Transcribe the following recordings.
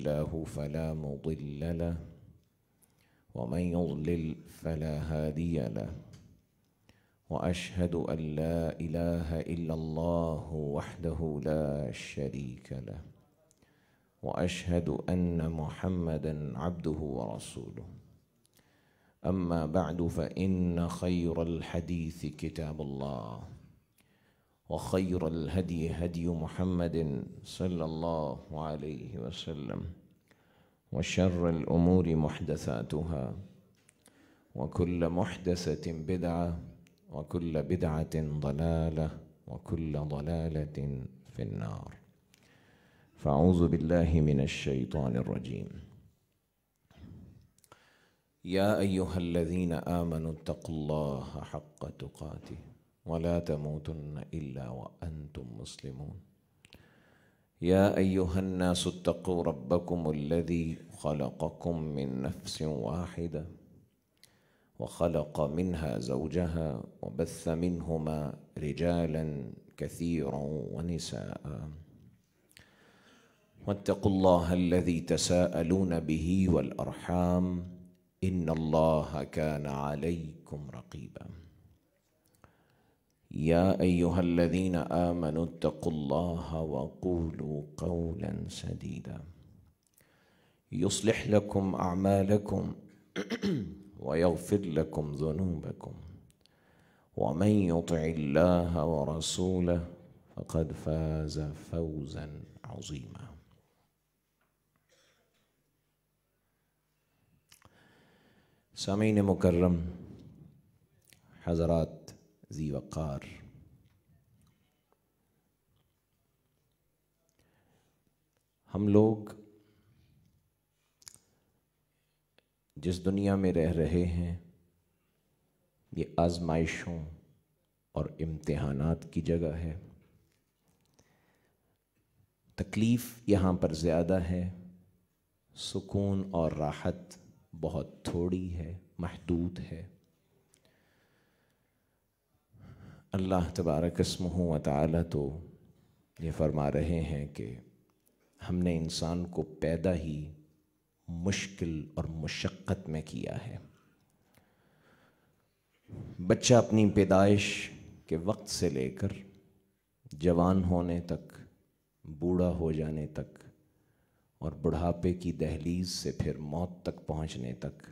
الله فلا مضل له ومن يضلل فلا هادي له وأشهد أن لا إله إلا الله وحده لا شريك له وأشهد أن محمدًا عبده ورسوله. أما بعد فإن خير الحديث كتاب الله وخير الهدي هدي محمد صلى الله عليه وسلم وشر الأمور محدثاتها وكل محدثة بدعة وكل بدعة ضلالة وكل ضلالة في النار. فأعوذ بالله من الشيطان الرجيم. يا أيها الذين آمنوا اتقوا الله حق تقاته ولا تموتن إلا وأنتم مسلمون. يا أيها الناس اتقوا ربكم الذي خلقكم من نفس واحدة وخلق منها زوجها وبث منهما رجالا كثيرا ونساء واتقوا الله الذي تساءلون به والأرحام إن الله كان عليكم رقيبا. يا أيها الذين آمنوا اتقوا الله وقولوا قولا سديدا يصلح لكم أعمالكم ويغفر لكم ذنوبكم ومن يطع الله ورسوله فقد فاز فوزا عظيما. سامعین مکرم، حضرات ذی وقار، ہم لوگ جس دنیا میں رہ رہے ہیں یہ آزمائشوں اور امتحانات کی جگہ ہے. تکلیف یہاں پر زیادہ ہے، سکون اور راحت بہت تھوڑی ہے، محدود ہے. اللہ تبارک اسمہ و تعالی تو یہ فرما رہے ہیں کہ ہم نے انسان کو پیدا ہی مشکل اور مشقت میں کیا ہے. بچہ اپنی پیدائش کے وقت سے لے کر جوان ہونے تک، بوڑھا ہو جانے تک اور بڑھاپے کی دہلیز سے پھر موت تک پہنچنے تک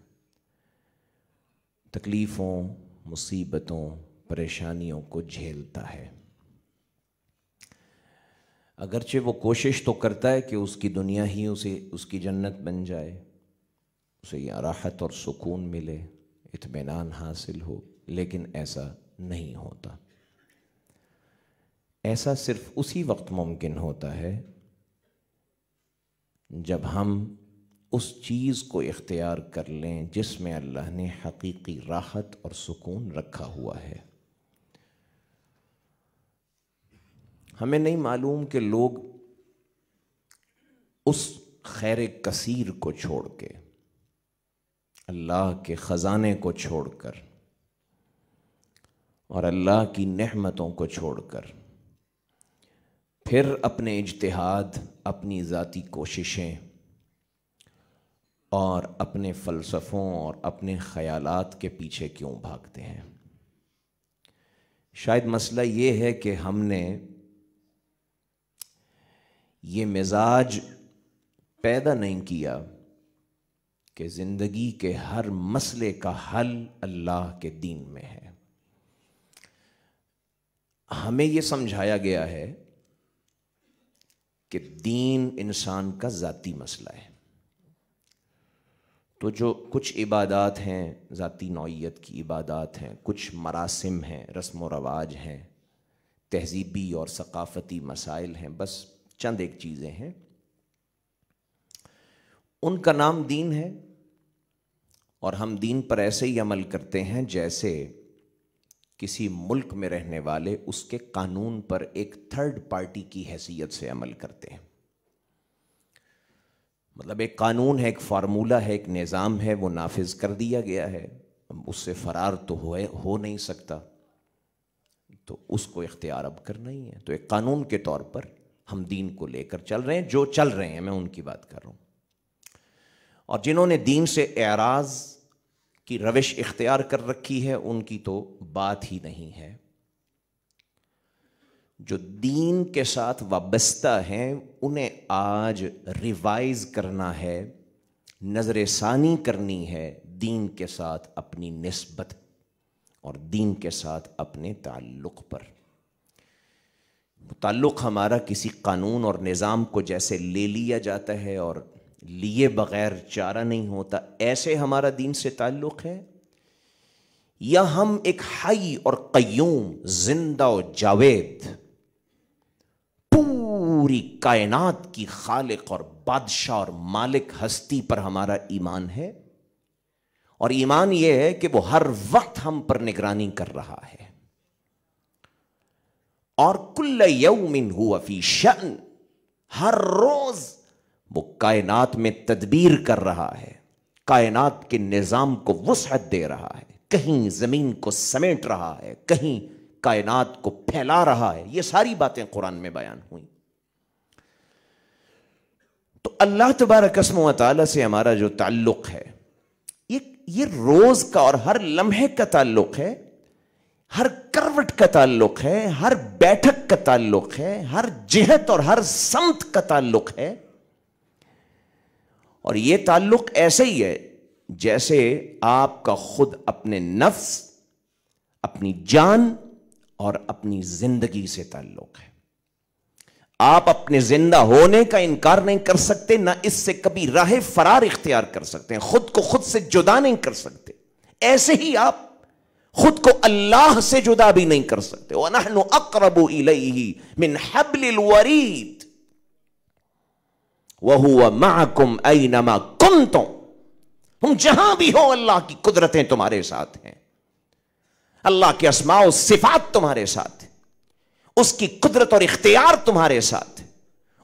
تکلیفوں، مصیبتوں، پریشانیوں کو جھیلتا ہے. اگرچہ وہ کوشش تو کرتا ہے کہ اس کی دنیا ہی اس کی جنت بن جائے، اسے یہ راحت اور سکون ملے، اطمینان حاصل ہو، لیکن ایسا نہیں ہوتا. ایسا صرف اسی وقت ممکن ہوتا ہے جب ہم اس چیز کو اختیار کر لیں جس میں اللہ نے حقیقی راحت اور سکون رکھا ہوا ہے. ہمیں نہیں معلوم کہ لوگ اس خیر کثیر کو چھوڑ کے، اللہ کے خزانے کو چھوڑ کر اور اللہ کی نعمتوں کو چھوڑ کر پھر اپنے اجتہاد، اپنی ذاتی کوششیں اور اپنے فلسفوں اور اپنے خیالات کے پیچھے کیوں بھاگتے ہیں. شاید مسئلہ یہ ہے کہ ہم نے یہ مزاج پیدا نہیں کیا کہ زندگی کے ہر مسئلے کا حل اللہ کے دین میں ہے. ہمیں یہ سمجھایا گیا ہے کہ دین انسان کا ذاتی مسئلہ ہے. تو جو کچھ عبادات ہیں، ذاتی نوعیت کی عبادات ہیں، کچھ مراسم ہیں، رسم و رواج ہیں، تہذیبی اور ثقافتی مسائل ہیں، بس چند ایک چیزیں ہیں، ان کا نام دین ہے. اور ہم دین پر ایسے ہی عمل کرتے ہیں جیسے کسی ملک میں رہنے والے اس کے قانون پر ایک تھرڈ پارٹی کی حیثیت سے عمل کرتے ہیں. مطلب ایک قانون ہے، ایک فارمولہ ہے، ایک نظام ہے، وہ نافذ کر دیا گیا ہے، اس سے فرار تو ہو نہیں سکتا، تو اس کو اختیار اب کرنا ہی ہے. تو ایک قانون کے طور پر ہم دین کو لے کر چل رہے ہیں، جو چل رہے ہیں، میں ان کی بات کر رہا ہوں. اور جنہوں نے دین سے اعراض کی روش اختیار کر رکھی ہے ان کی تو بات ہی نہیں ہے۔ جو دین کے ساتھ وابستہ ہیں انہیں آج ریوائز کرنا ہے، نظر ثانی کرنی ہے دین کے ساتھ اپنی نسبت اور دین کے ساتھ اپنے تعلق پر۔ تعلق ہمارا کسی قانون اور نظام کو جیسے لے لیا جاتا ہے اور لیے بغیر چارہ نہیں ہوتا، ایسے ہمارا دین سے تعلق ہے، یا ہم ایک حی اور قیوم، زندہ و جاوید، پوری کائنات کی خالق اور بادشاہ اور مالک ہستی پر ہمارا ایمان ہے، اور ایمان یہ ہے کہ وہ ہر وقت ہم پر نگرانی کر رہا ہے، اور کل یوم ہوا فی شأن، ہر روز وہ کائنات میں تدبیر کر رہا ہے، کائنات کے نظام کو وسعت دے رہا ہے، کہیں زمین کو سمیٹ رہا ہے، کہیں کائنات کو پھیلا رہا ہے۔ یہ ساری باتیں قرآن میں بیان ہوئیں۔ تو اللہ تبارک و تعالی سے ہمارا جو تعلق ہے یہ روز کا اور ہر لمحے کا تعلق ہے، ہر کروٹ کا تعلق ہے، ہر بیٹھک کا تعلق ہے، ہر جہت اور ہر سمت کا تعلق ہے، اور یہ تعلق ایسے ہی ہے جیسے آپ کا خود اپنے نفس، اپنی جان اور اپنی زندگی سے تعلق ہے۔ آپ اپنے زندہ ہونے کا انکار نہیں کر سکتے، نہ اس سے کبھی راہ فرار اختیار کر سکتے ہیں، خود کو خود سے جدا نہیں کر سکتے، ایسے ہی آپ خود کو اللہ سے جدا بھی نہیں کر سکتے۔ وَنَحْنُ أَقْرَبُ إِلَيْهِ مِنْ حَبْلِ الْوَرِيدِ وَهُوَ مَعَكُمْ أَيْنَمَا كُنْتُمْ، تم جہاں بھی ہو اللہ کی قدرتیں تمہارے ساتھ ہیں، اللہ کے اسماء و صفات تمہارے ساتھ ہیں، اس کی قدرت اور اختیار تمہارے ساتھ ہے،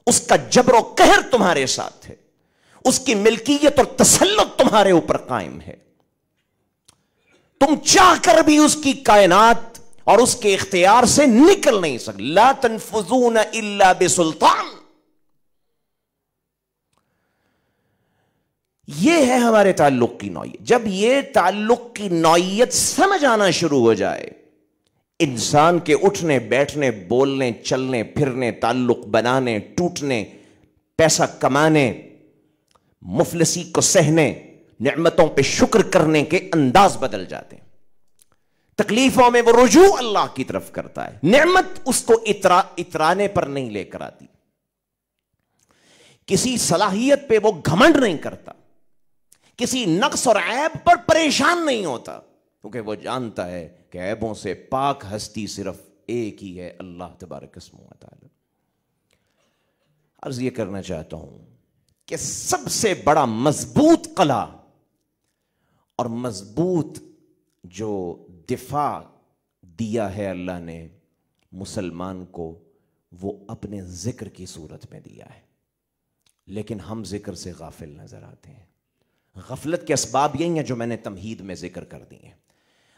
اس کا جبر و قہر تمہارے ساتھ ہے، اس کی ملکیت اور تسلط تمہارے اوپر قائم ہے۔ تم چاہ کر بھی اس کی کائنات اور اس کے اختیار سے نکل نہیں سکتے۔ لا تنفذون الا بسلطان، یہ ہے ہمارے تعلق کی نوعیت۔ جب یہ تعلق کی نوعیت سمجھ آنا شروع ہو جائے، انسان کے اٹھنے بیٹھنے، بولنے چلنے پھرنے، تعلق بنانے ٹوٹنے، پیسہ کمانے، مفلسی کو سہنے، نعمتوں پہ شکر کرنے کے انداز بدل جاتے ہیں۔ تکلیفوں میں وہ رجوع اللہ کی طرف کرتا ہے، نعمت اس کو اترانے پر نہیں لے کر آتی، کسی صلاحیت پہ وہ گھمنڈ نہیں کرتا، کسی نقص اور عیب پر پریشان نہیں ہوتا، کیونکہ وہ جانتا ہے کہ عیبوں سے پاک ہستی صرف ایک ہی ہے، اللہ تبارک و تعالی۔ عرض یہ کرنا چاہتا ہوں کہ سب سے بڑا مضبوط قلعہ اور مضبوط جو دفاع دیا ہے اللہ نے مسلمان کو، وہ اپنے ذکر کی صورت میں دیا ہے، لیکن ہم ذکر سے غافل نظر آتے ہیں۔ غفلت کے اسباب یہی ہیں جو میں نے تمہید میں ذکر کر دی ہیں۔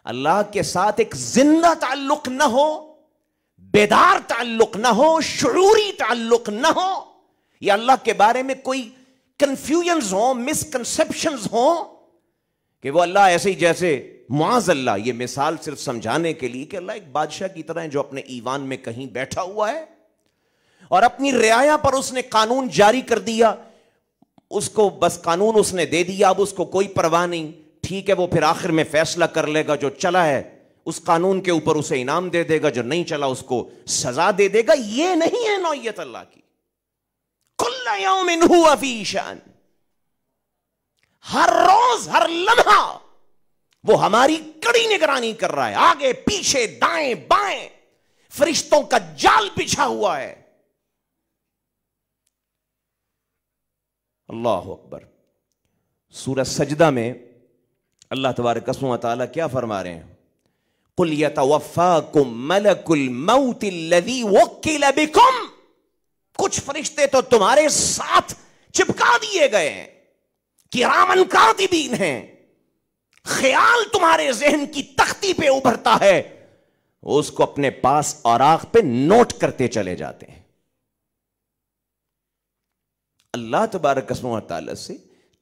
اللہ کے ساتھ ایک زندہ تعلق نہ ہو، بیدار تعلق نہ ہو، شعوری تعلق نہ ہو، یا اللہ کے بارے میں کوئی کنفیوژنز ہوں، مسکنسپشنز ہوں کہ وہ اللہ ایسے ہی جیسے معاذ اللہ، یہ مثال صرف سمجھانے کے لیے کہ اللہ ایک بادشاہ کی طرح ہے جو اپنے ایوان میں کہیں بیٹھا ہوا ہے اور اپنی رعایا پر اس نے قانون جاری کر دیا، اس کو بس قانون اس نے دے دیا، اب اس کو کوئی پرواہ نہیں، ٹھیک ہے وہ پھر آخر میں فیصلہ کر لے گا، جو چلا ہے اس قانون کے اوپر اسے انعام دے دے گا، جو نہیں چلا اس کو سزا دے دے گا۔ یہ نہیں ہے نوعیت اللہ کی۔ کل یوم ہوا فی شأن، ہر روز ہر لمحہ وہ ہماری کڑی نگرانی کر رہا ہے، آگے پیچھے دائیں بائیں فرشتوں کا جال بچھا ہوا ہے۔ اللہ اکبر۔ سورہ سجدہ میں اللہ تبارک و تعالیٰ کیا فرما رہے ہیں؟ قُلْ يَتَوَفَّاكُمْ مَلَكُ الْمَوْتِ الَّذِي وُكِّلَ بِكُمْ، کچھ فرشتے تو تمہارے ساتھ چپکا دیے گئے ہیں، کرامن کاتبین ہیں، خیال تمہارے ذہن کی تختی پہ ابھرتا ہے، اس کو اپنے پاس اوراق پہ نوٹ کرتے چلے جاتے ہیں۔ اللہ تبارک و تعالی سے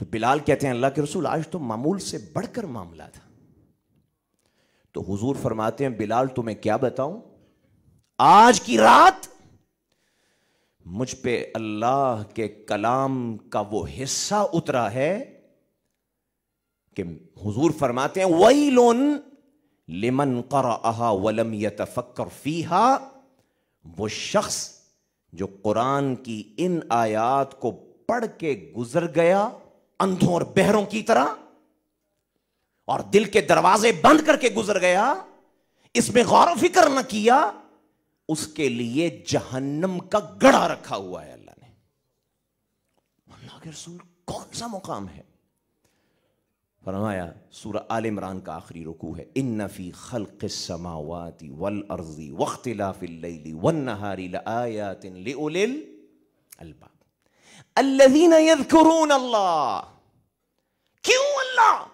تو بلال کہتے ہیں اللہ کے رسول آج تو معمول سے بڑھ کر معاملہ تھا. تو حضور فرماتے ہیں بلال تمہیں کیا بتاؤں، آج کی رات مجھ پہ اللہ کے کلام کا وہ حصہ اترا ہے کہ حضور فرماتے ہیں وَيْلٌ لِمَنْ قَرَأَهَا وَلَمْ يَتَفَكَّرْ فِيهَا، وہ شخص جو قرآن کی ان آیات کو پڑھ کے گزر گیا اندھوں اور بہروں کی طرح، اور دل کے دروازے بند کر کے گزر گیا، اس میں غور و فکر نہ کیا، اس کے لیے جہنم کا گڑھا رکھا ہوا ہے اللہ نے. اللہ کے رسول کون سا مقام ہے؟ فرمایا سورہ آل عمران کا آخری رکوع ہے ان فی خلق السماوات والارض واختلاف اللیل والنہار لآیات لأولی الالباب الذین یذکرون اللہ. کیوں اللہ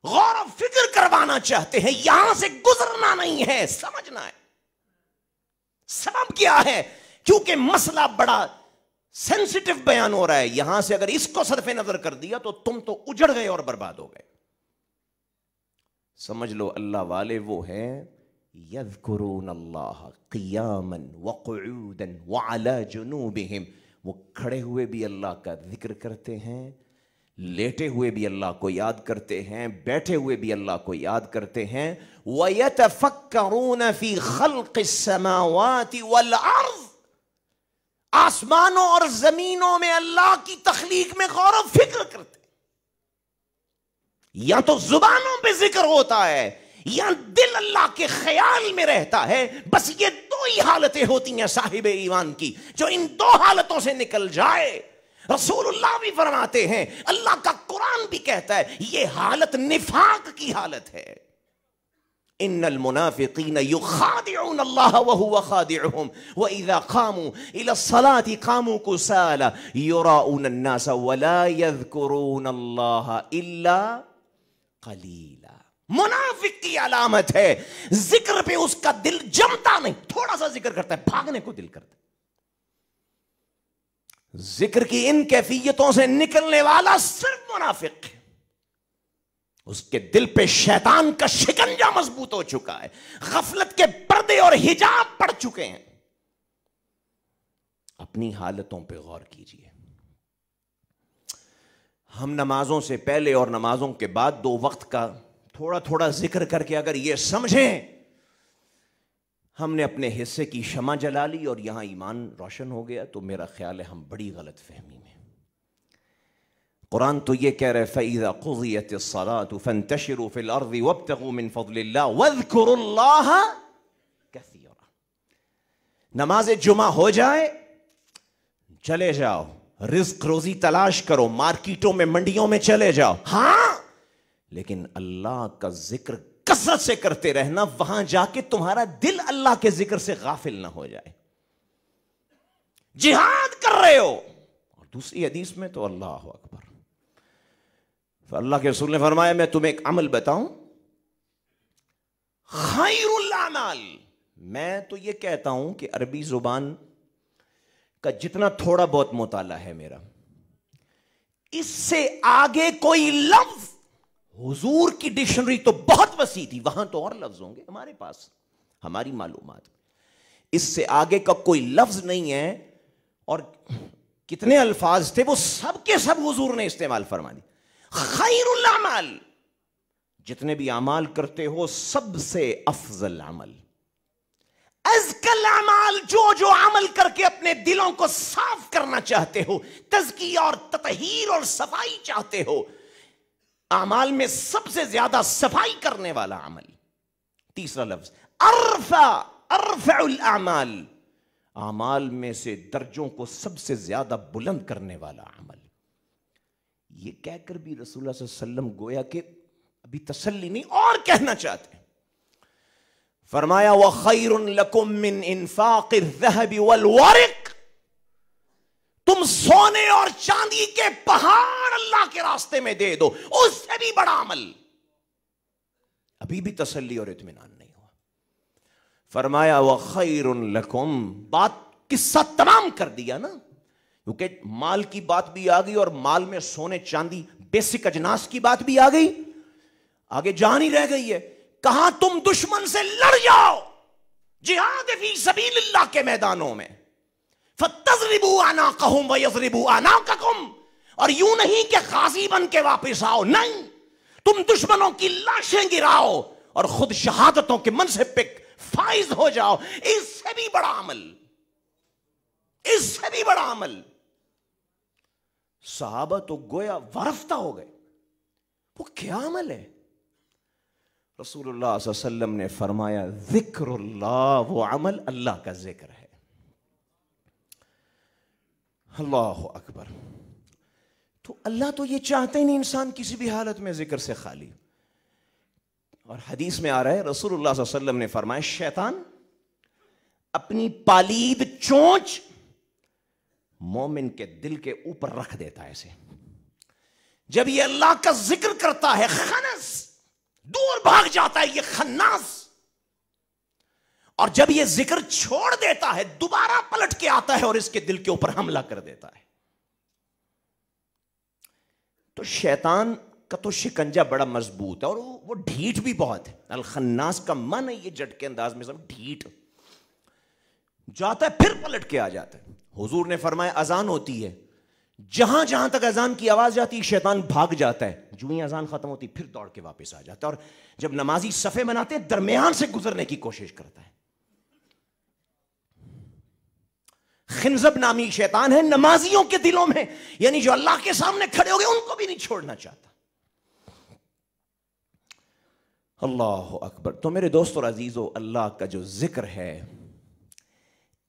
غور و فکر کروانا چاہتے ہیں؟ یہاں سے گزرنا نہیں ہے، سمجھنا ہے. سبب کیا ہے؟ کیونکہ مسئلہ بڑا سینسیٹیو بیان ہو رہا ہے. یہاں سے اگر اس کو صرف نظر کر دیا تو تم تو اجڑ گئے اور برباد ہو گئے. سمجھ لو اللہ والے وہ ہیں یذکرون اللہ قیاما وقعودا وعلی جنوبہم، وہ کھڑے ہوئے بھی اللہ کا ذکر کرتے ہیں، لیٹے ہوئے بھی اللہ کو یاد کرتے ہیں، بیٹھے ہوئے بھی اللہ کو یاد کرتے ہیں. وَيَتَفَكَّرُونَ فِي خَلْقِ السَّمَاوَاتِ وَالْأَرْضِ، آسمانوں اور زمینوں میں اللہ کی تخلیق میں غور و فکر کرتے. یا تو زبانوں پہ ذکر ہوتا ہے یا دل اللہ کے خیال میں رہتا ہے. بس یہ دو ہی حالتیں ہوتی ہیں صاحب ایمان کی. جو ان دو حالتوں سے نکل جائے، رسول اللہ بھی فرماتے ہیں، اللہ کا قرآن بھی کہتا ہے، یہ حالت نفاق کی حالت ہے. ان المنافقین یخادعون اللہ وهو خادعهم واذا قاموا الى الصلاة قاموا كسالى يراؤون الناس ولا يذكرون اللہ الا قلیلا. منافق کی علامت ہے ذکر پہ اس کا دل جمتا نہیں، تھوڑا سا ذکر کرتا ہے بھاگنے کو دل کرتا ہے. ذکر کی ان کیفیتوں سے نکلنے والا صرف منافق ہے. اس کے دل پہ شیطان کا شکنجہ مضبوط ہو چکا ہے، غفلت کے پردے اور حجاب پڑ چکے ہیں. اپنی حالتوں پہ غور کیجئے. ہم نمازوں سے پہلے اور نمازوں کے بعد دو وقت کا تھوڑا تھوڑا ذکر کر کے اگر یہ سمجھیں ہم نے اپنے حصے کی شمع جلا لی اور یہاں ایمان روشن ہو گیا، تو میرا خیال ہے ہم بڑی غلط فہمی میں. قرآن تو یہ کہہ رہے فَإِذَا قُضِيَتِ الصَّلَاةُ فَانْتَشِرُوا فِي الْأَرْضِ وَابْتَغُوا مِنْ فَضْلِ اللَّهِ وَاذْكُرُوا اللَّهَ كَثِيرًا. نماز جمعہ ہو جائے چلے جاؤ، رزق روزی تلاش کرو، مارکیٹوں میں منڈیوں میں چلے جاؤ، ہاں، لیکن اللہ کا ذکر کثرت سے کرتے رہنا، وہاں جا کے تمہارا دل اللہ کے ذکر سے غافل نہ ہو جائے. جہاد کر رہے ہو، اور دوسری حدیث میں تو اللہ اکبر. اللہ کے رسول نے فرمایا میں تمہیں ایک عمل بتاؤں، خیر الاعمال. میں تو یہ کہتا ہوں کہ عربی زبان کا جتنا تھوڑا بہت مطالعہ ہے میرا، اس سے آگے کوئی لفظ، حضور کی ڈکشنری تو بہت وسیع تھی، وہاں تو اور لفظ ہوں گے ہمارے پاس، ہماری معلومات، اس سے آگے کا کوئی لفظ نہیں ہے. اور کتنے الفاظ تھے وہ سب کے سب حضور نے استعمال فرما دی. خیر الاعمال، جتنے بھی اعمال کرتے ہو سب سے افضل عمل، ازکی الاعمال، جو عمل کر کے اپنے دلوں کو صاف کرنا چاہتے ہو، تزکیہ اور تطہیر اور صفائی چاہتے ہو، اعمال میں سب سے زیادہ صفائی کرنے والا عمل. تیسرا لفظ ارفع الاعمال، اعمال میں سے درجوں کو سب سے زیادہ بلند کرنے والا عمل. یہ کہہ کر بھی رسول اللہ صلی اللہ علیہ وسلم گویا کہ ابھی تسلی نہیں اور کہنا چاہتے ہیں. فرمایا وَخَيْرٌ لَكُم مِّنْ إِنفَاقِ الذَّهَبِ وَالْوَرِقِ، تم سونے اور چاندی کے پہاڑ اللہ کے راستے میں دے دو، اس سے بھی بڑا عمل. ابھی بھی تسلی اور اطمینان نہیں ہوا. فرمایا وَخَيْرٌ لَكُم، بات قصہ تمام کر دیا نا، کیونکہ مال کی بات بھی آ گئی اور مال میں سونے چاندی بیسک اجناس کی بات بھی آ گئی، آگے جان ہی رہ گئی ہے. کہاں تم دشمن سے لڑ جاؤ جہاد فی سبیل اللہ کے میدانوں میں، فَتَضْرِبُوا أَعْنَاقَهُمْ وَيَضْرِبُوا أَعْنَاقَكُمْ، اور یوں نہیں کہ غازی بن کے واپس آؤ، نہیں، تم دشمنوں کی لاشیں گراؤ اور خود شہادتوں کے منصب پہ فائز ہو جاؤ. اس سے بھی بڑا عمل، اس سے بھی بڑا عمل. صحابہ تو گویا وارفتہ ہو گئے، وہ کیا عمل ہے؟ رسول اللہ صلی اللہ علیہ وسلم نے فرمایا ذکر اللہ، وہ عمل اللہ کا ذکر ہے. اللہ اکبر. تو اللہ تو یہ چاہتے ہی نہیں انسان کسی بھی حالت میں ذکر سے خالی. اور حدیث میں آ رہا ہے رسول اللہ صلی اللہ علیہ وسلم نے فرمایا شیطان اپنی پالید چونچ مومن کے دل کے اوپر رکھ دیتا ہے ایسے. جب یہ اللہ کا ذکر کرتا ہے خنس، دور بھاگ جاتا ہے یہ خناس، اور جب یہ ذکر چھوڑ دیتا ہے دوبارہ پلٹ کے آتا ہے اور اس کے دل کے اوپر حملہ کر دیتا ہے. تو شیطان کا تو شکنجہ بڑا مضبوط ہے اور وہ ڈھیٹ بھی بہت ہے. الخناس کا من ہے یہ جھٹکے انداز میں سب ڈھیٹ جاتا ہے پھر پلٹ کے آ جاتا ہے. حضور نے فرمایا اذان ہوتی ہے، جہاں جہاں تک اذان کی آواز جاتی ہے شیطان بھاگ جاتا ہے، جو ہی اذان ختم ہوتی پھر دوڑ کے واپس آ جاتا ہے. اور جب نمازی صفے بناتے ہیں درمیان سے گزرنے کی کوشش کرتا ہے. خنزب نامی شیطان ہے نمازیوں کے دلوں میں، یعنی جو اللہ کے سامنے کھڑے ہو گئے ان کو بھی نہیں چھوڑنا چاہتا. اللہ اکبر. تو میرے دوستو اور عزیزو، اللہ کا جو ذکر ہے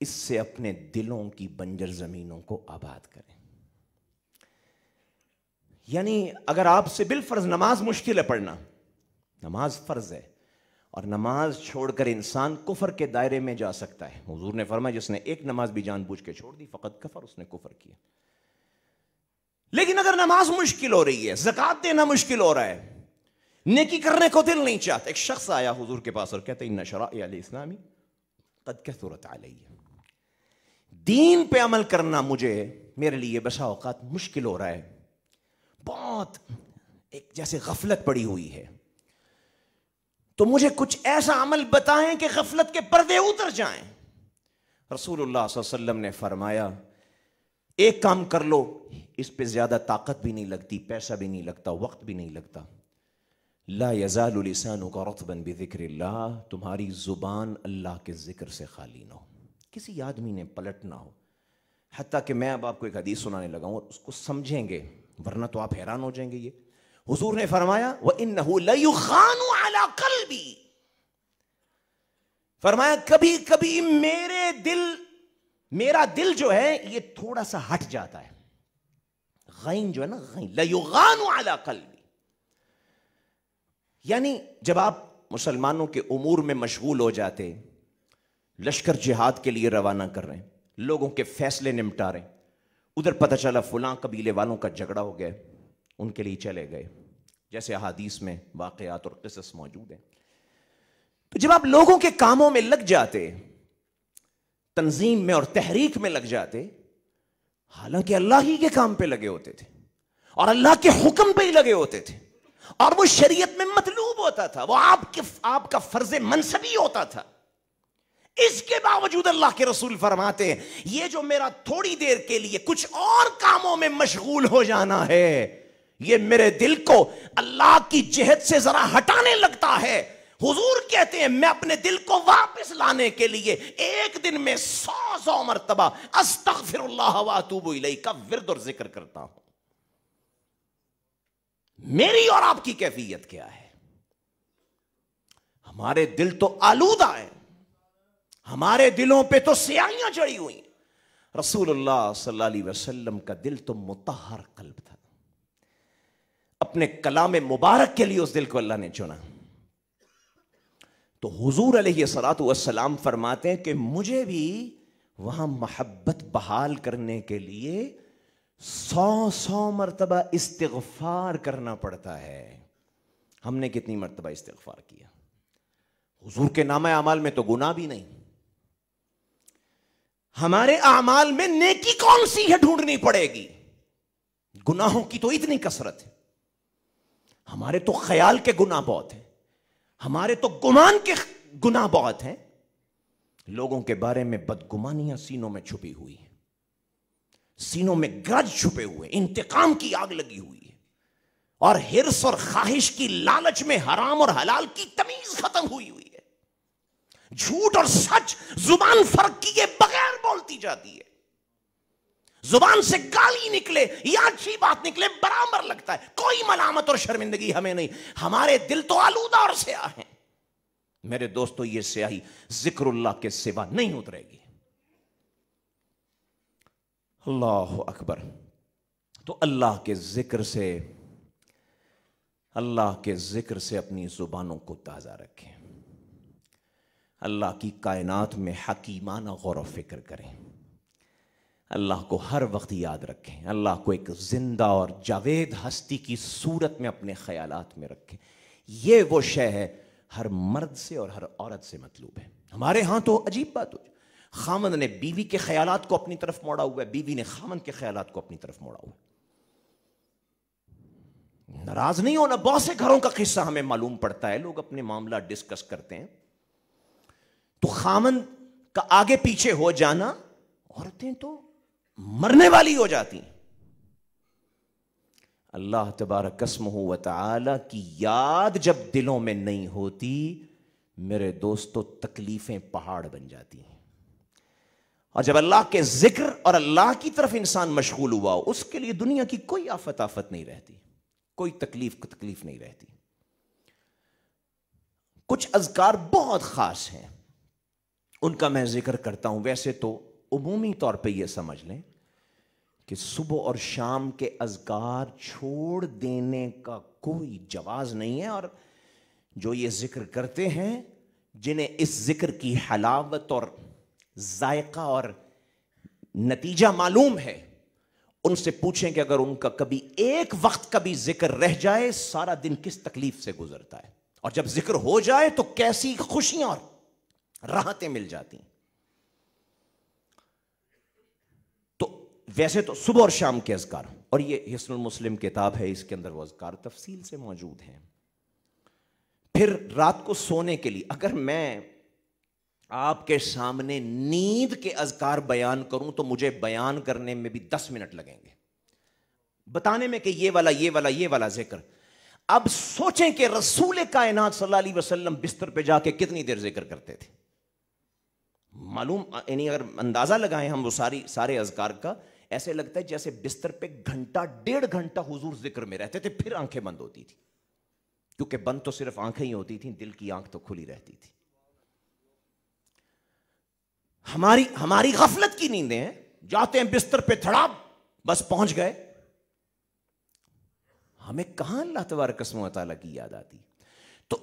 اس سے اپنے دلوں کی بنجر زمینوں کو آباد کریں. یعنی اگر آپ سے بالفرض نماز مشکل ہے پڑھنا، نماز فرض ہے، اور نماز چھوڑ کر انسان کفر کے دائرے میں جا سکتا ہے. حضور نے فرمایا جس نے ایک نماز بھی جان بوجھ کے چھوڑ دی فقط کفر، اس نے کفر کیا. لیکن اگر نماز مشکل ہو رہی ہے، زکوٰۃ دینا مشکل ہو رہا ہے، نیکی کرنے کو دل نہیں چاہتا. ایک شخص آیا حضور کے پاس اور کہتے ان شرائع الاسلام قد کثرت علی، دین پہ عمل کرنا میرے لیے بسا اوقات مشکل ہو رہا ہے، بہت ایک جیسے غفلت پڑی ہوئی ہے، تو مجھے کچھ ایسا عمل بتائیں کہ غفلت کے پردے اتر جائیں. رسول اللہ صلی اللہ علیہ وسلم نے فرمایا ایک کام کر لو، اس پہ زیادہ طاقت بھی نہیں لگتی، پیسہ بھی نہیں لگتا، وقت بھی نہیں لگتا. لا یزال لسانک رطبا بذکر اللہ، تمہاری زبان اللہ کے ذکر سے خالی نہ ہو، کسی آدمی نے پلٹنا ہو. حتیٰ کہ میں اب آپ کو ایک حدیث سنانے لگا ہوں اور اس کو سمجھیں گے ورنہ تو آپ حیران ہو جائیں گے. یہ حضور نے فرمایا وَإِنَّهُ لَيُخَانُ عَلَى قَلْبِي، فرمایا کبھی کبھی میرا دل جو ہے یہ تھوڑا سا ہٹ جاتا ہے. غین جو ہے نا، غین لَيُغَانُ عَلَى قَلْبِي، یعنی جب آپ مسلمانوں کے امور میں مشغول ہو جاتے، لشکر جہاد کے لیے روانہ کر رہے ہیں، لوگوں کے فیصلے نمٹا رہے ہیں، ادھر پتہ چلا فلاں قبیلے والوں کا جھگڑا ہو گیا، ان کے لیے چلے گئے، جیسے احادیث میں واقعات اور قصص موجود ہیں. تو جب آپ لوگوں کے کاموں میں لگ جاتے، تنظیم میں اور تحریک میں لگ جاتے، حالانکہ اللہ ہی کے کام پہ لگے ہوتے تھے اور اللہ کے حکم پہ ہی لگے ہوتے تھے اور وہ شریعت میں مطلوب ہوتا تھا، وہ آپ کا فرض منصبی ہوتا تھا، اس کے باوجود اللہ کے رسول فرماتے ہیں یہ جو میرا تھوڑی دیر کے لیے کچھ اور کاموں میں مشغول ہو جانا ہے، یہ میرے دل کو اللہ کی جہت سے ذرا ہٹانے لگتا ہے. حضور کہتے ہیں میں اپنے دل کو واپس لانے کے لیے ایک دن میں 100 مرتبہ استغفر اللہ واتوب الیہ کا ورد اور ذکر کرتا ہوں. میری اور آپ کی کیفیت کیا ہے؟ ہمارے دل تو آلودہ ہیں، ہمارے دلوں پہ تو سیاہیاں چڑھی ہوئی ہیں. رسول اللہ صلی اللہ علیہ وسلم کا دل تو مطہر قلب تھا، اپنے کلام مبارک کے لیے اس دل کو اللہ نے چنا. تو حضور علیہ الصلوۃ والسلام فرماتے ہیں کہ مجھے بھی وہاں محبت بحال کرنے کے لیے 100 مرتبہ استغفار کرنا پڑتا ہے. ہم نے کتنی مرتبہ استغفار کیا؟ حضور کے نامہ اعمال میں تو گناہ بھی نہیں، ہمارے اعمال میں نیکی کون سی ہے ڈھونڈنی پڑے گی. گناہوں کی تو اتنی کثرت ہے. ہمارے تو خیال کے گناہ بہت ہیں، ہمارے تو گمان کے گناہ بہت ہیں، لوگوں کے بارے میں بدگمانیاں سینوں میں چھپی ہوئی ہیں، سینوں میں گرج چھپے ہوئے، انتقام کی آگ لگی ہوئی ہے، اور ہرس اور خواہش کی لالچ میں حرام اور حلال کی تمیز ختم ہوئی ہے، جھوٹ اور سچ زبان فرق کیے بغیر بولتی جاتی ہے، زبان سے گالی نکلے یا اچھی بات نکلے برابر لگتا ہے، کوئی ملامت اور شرمندگی ہمیں نہیں، ہمارے دل تو آلودہ اور سیاہ ہیں۔ میرے دوستو، یہ سیاہی ذکر اللہ کے سوا نہیں اترے گی۔ اللہ اکبر۔ تو اللہ کے ذکر سے اپنی زبانوں کو تازہ رکھیں، اللہ کی کائنات میں حکیمانہ غور و فکر کریں، اللہ کو ہر وقت یاد رکھیں، اللہ کو ایک زندہ اور جاوید ہستی کی صورت میں اپنے خیالات میں رکھیں۔ یہ وہ شے ہے ہر مرد سے اور ہر عورت سے مطلوب ہے۔ ہمارے ہاں تو عجیب بات ہو، خامند نے بیوی کے خیالات کو اپنی طرف موڑا ہوا ہے، بیوی نے خامند کے خیالات کو اپنی طرف موڑا ہوا ہے۔ ناراض نہیں ہونا، بہت سے گھروں کا قصہ ہمیں معلوم پڑتا ہے، لوگ اپنے معاملہ ڈسکس کرتے ہیں تو خامند کا آگے پیچھے ہو جانا، عورتیں تو مرنے والی ہو جاتی ہیں۔ اللہ تبارک اسمہ و تعالی کی یاد جب دلوں میں نہیں ہوتی، میرے دوستو، تکلیفیں پہاڑ بن جاتی ہیں، اور جب اللہ کے ذکر اور اللہ کی طرف انسان مشغول ہوا ہو، اس کے لیے دنیا کی کوئی آفت نہیں رہتی، کوئی تکلیف نہیں رہتی۔ کچھ اذکار بہت خاص ہیں، ان کا میں ذکر کرتا ہوں۔ ویسے تو عمومی طور پہ یہ سمجھ لیں کہ صبح اور شام کے اذکار چھوڑ دینے کا کوئی جواز نہیں ہے، اور جو یہ ذکر کرتے ہیں، جنہیں اس ذکر کی حلاوت اور ذائقہ اور نتیجہ معلوم ہے، ان سے پوچھیں کہ اگر ان کا کبھی ایک وقت کا بھی ذکر رہ جائے، سارا دن کس تکلیف سے گزرتا ہے، اور جب ذکر ہو جائے تو کیسی خوشیاں اور راحتیں مل جاتی ہیں۔ تو ویسے تو صبح اور شام کے اذکار، اور یہ حصن المسلم کتاب ہے، اس کے اندر وہ اذکار تفصیل سے موجود ہیں۔ پھر رات کو سونے کے لیے اگر میں آپ کے سامنے نیند کے اذکار بیان کروں تو مجھے بیان کرنے میں بھی 10 منٹ لگیں گے، بتانے میں کہ یہ والا ذکر۔ اب سوچیں کہ رسول کائنات صلی اللہ علیہ وسلم بستر پہ جا کے کتنی دیر ذکر کرتے تھے، معلوم، یعنی اگر اندازہ لگائیں ہم وہ سارے اذکار کا، ایسے لگتا ہے جیسے بستر پہ گھنٹہ 1.5 گھنٹہ حضور ذکر میں رہتے تھے، پھر آنکھیں بند ہوتی تھی، کیونکہ بند تو صرف آنکھیں ہی ہوتی تھیں، دل کی آنکھ تو کھلی رہتی تھی۔ ہماری غفلت کی نیندیں ہیں، جاتے ہیں بستر پہ تھڑاب، بس پہنچ گئے، ہمیں کہاں اللہ تبارک و تعالیٰ کی یاد آتی۔ تو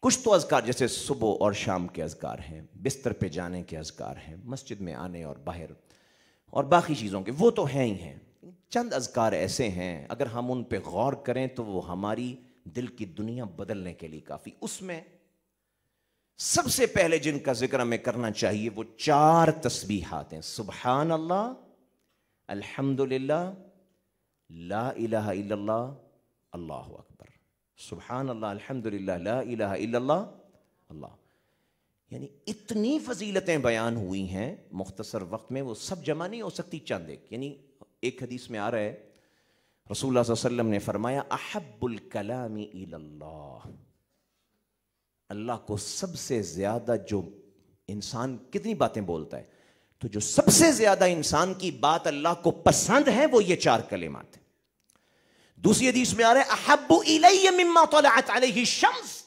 کچھ تو اذکار جیسے صبح اور شام کے اذکار ہیں، بستر پہ جانے کے اذکار ہیں، مسجد میں آنے اور باہر اور باقی چیزوں کے، وہ تو ہیں ہی ہیں۔ چند اذکار ایسے ہیں اگر ہم ان پہ غور کریں تو وہ ہماری دل کی دنیا بدلنے کے لیے کافی۔ اس میں سب سے پہلے جن کا ذکر ہمیں کرنا چاہیے وہ 4 تسبیحات ہیں: سبحان اللہ، الحمدللہ، لا الہ الا اللہ، اللہ اکبر۔ سبحان اللہ، الحمدللہ، لا الہ الا اللہ، اللہ۔ یعنی اتنی فضیلتیں بیان ہوئی ہیں مختصر وقت میں، وہ سب جمع نہیں ہو سکتی، چند ایک۔ یعنی ایک حدیث میں آ رہا ہے، رسول اللہ صلی اللہ علیہ وسلم نے فرمایا، احب الکلام الی اللہ، اللہ کو سب سے زیادہ جو انسان کتنی باتیں بولتا ہے، تو جو سب سے زیادہ انسان کی بات اللہ کو پسند ہے وہ یہ 4 کلمات ہیں۔ دوسری حدیث میں آ رہا ہے، احب الی مما طلعت علیہ الشمس،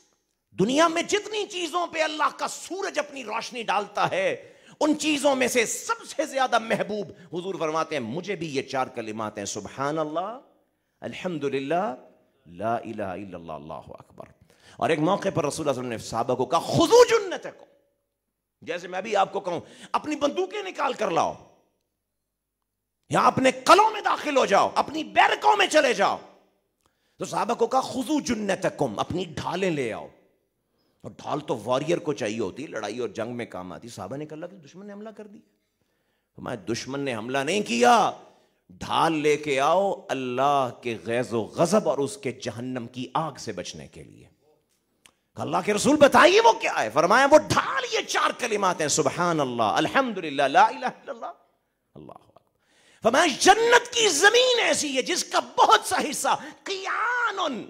دنیا میں جتنی چیزوں پہ اللہ کا سورج اپنی روشنی ڈالتا ہے، ان چیزوں میں سے سب سے زیادہ محبوب، حضور فرماتے ہیں، مجھے بھی یہ 4 کلمات ہیں: سبحان اللہ، الحمدللہ، لا الہ الا اللہ، اللہ اکبر۔ اور ایک موقع پر رسول اللہ صلی اللہ علیہ وسلم نے صحابہ کو کہا، خذوا جنتکم، جیسے میں بھی آپ کو کہوں اپنی بندوقیں نکال کر لاؤ، یا اپنے قلعوں میں داخل ہو جاؤ، اپنی بیرکوں میں چلے جاؤ، تو صحابہ کو کہا خذوا جنتکم، اپنی ڈھالیں لے آؤ۔ اور ڈھال تو واریر کو چاہیے ہوتی، لڑائی اور جنگ میں کام آتی۔ صحابہ نے کہا، اللہ کے دشمن نے حملہ کر دیا۔ ہمارے دشمن نے حملہ نہیں کیا، ڈھال لے کے آؤ اللہ کے غیظ و غضب اور اس کے جہنم کی آگ سے بچنے کے لیے. اللہ کے رسول بتائیے وہ کیا ہے؟ فرمایا وہ ڈھال یہ 4 کلمات ہیں، سبحان اللہ، الحمدللہ، لا الہ الا اللہ، اللہ اکبر. فرمایا جنت کی زمین ایسی ہے جس کا بہت سا حصہ قیان،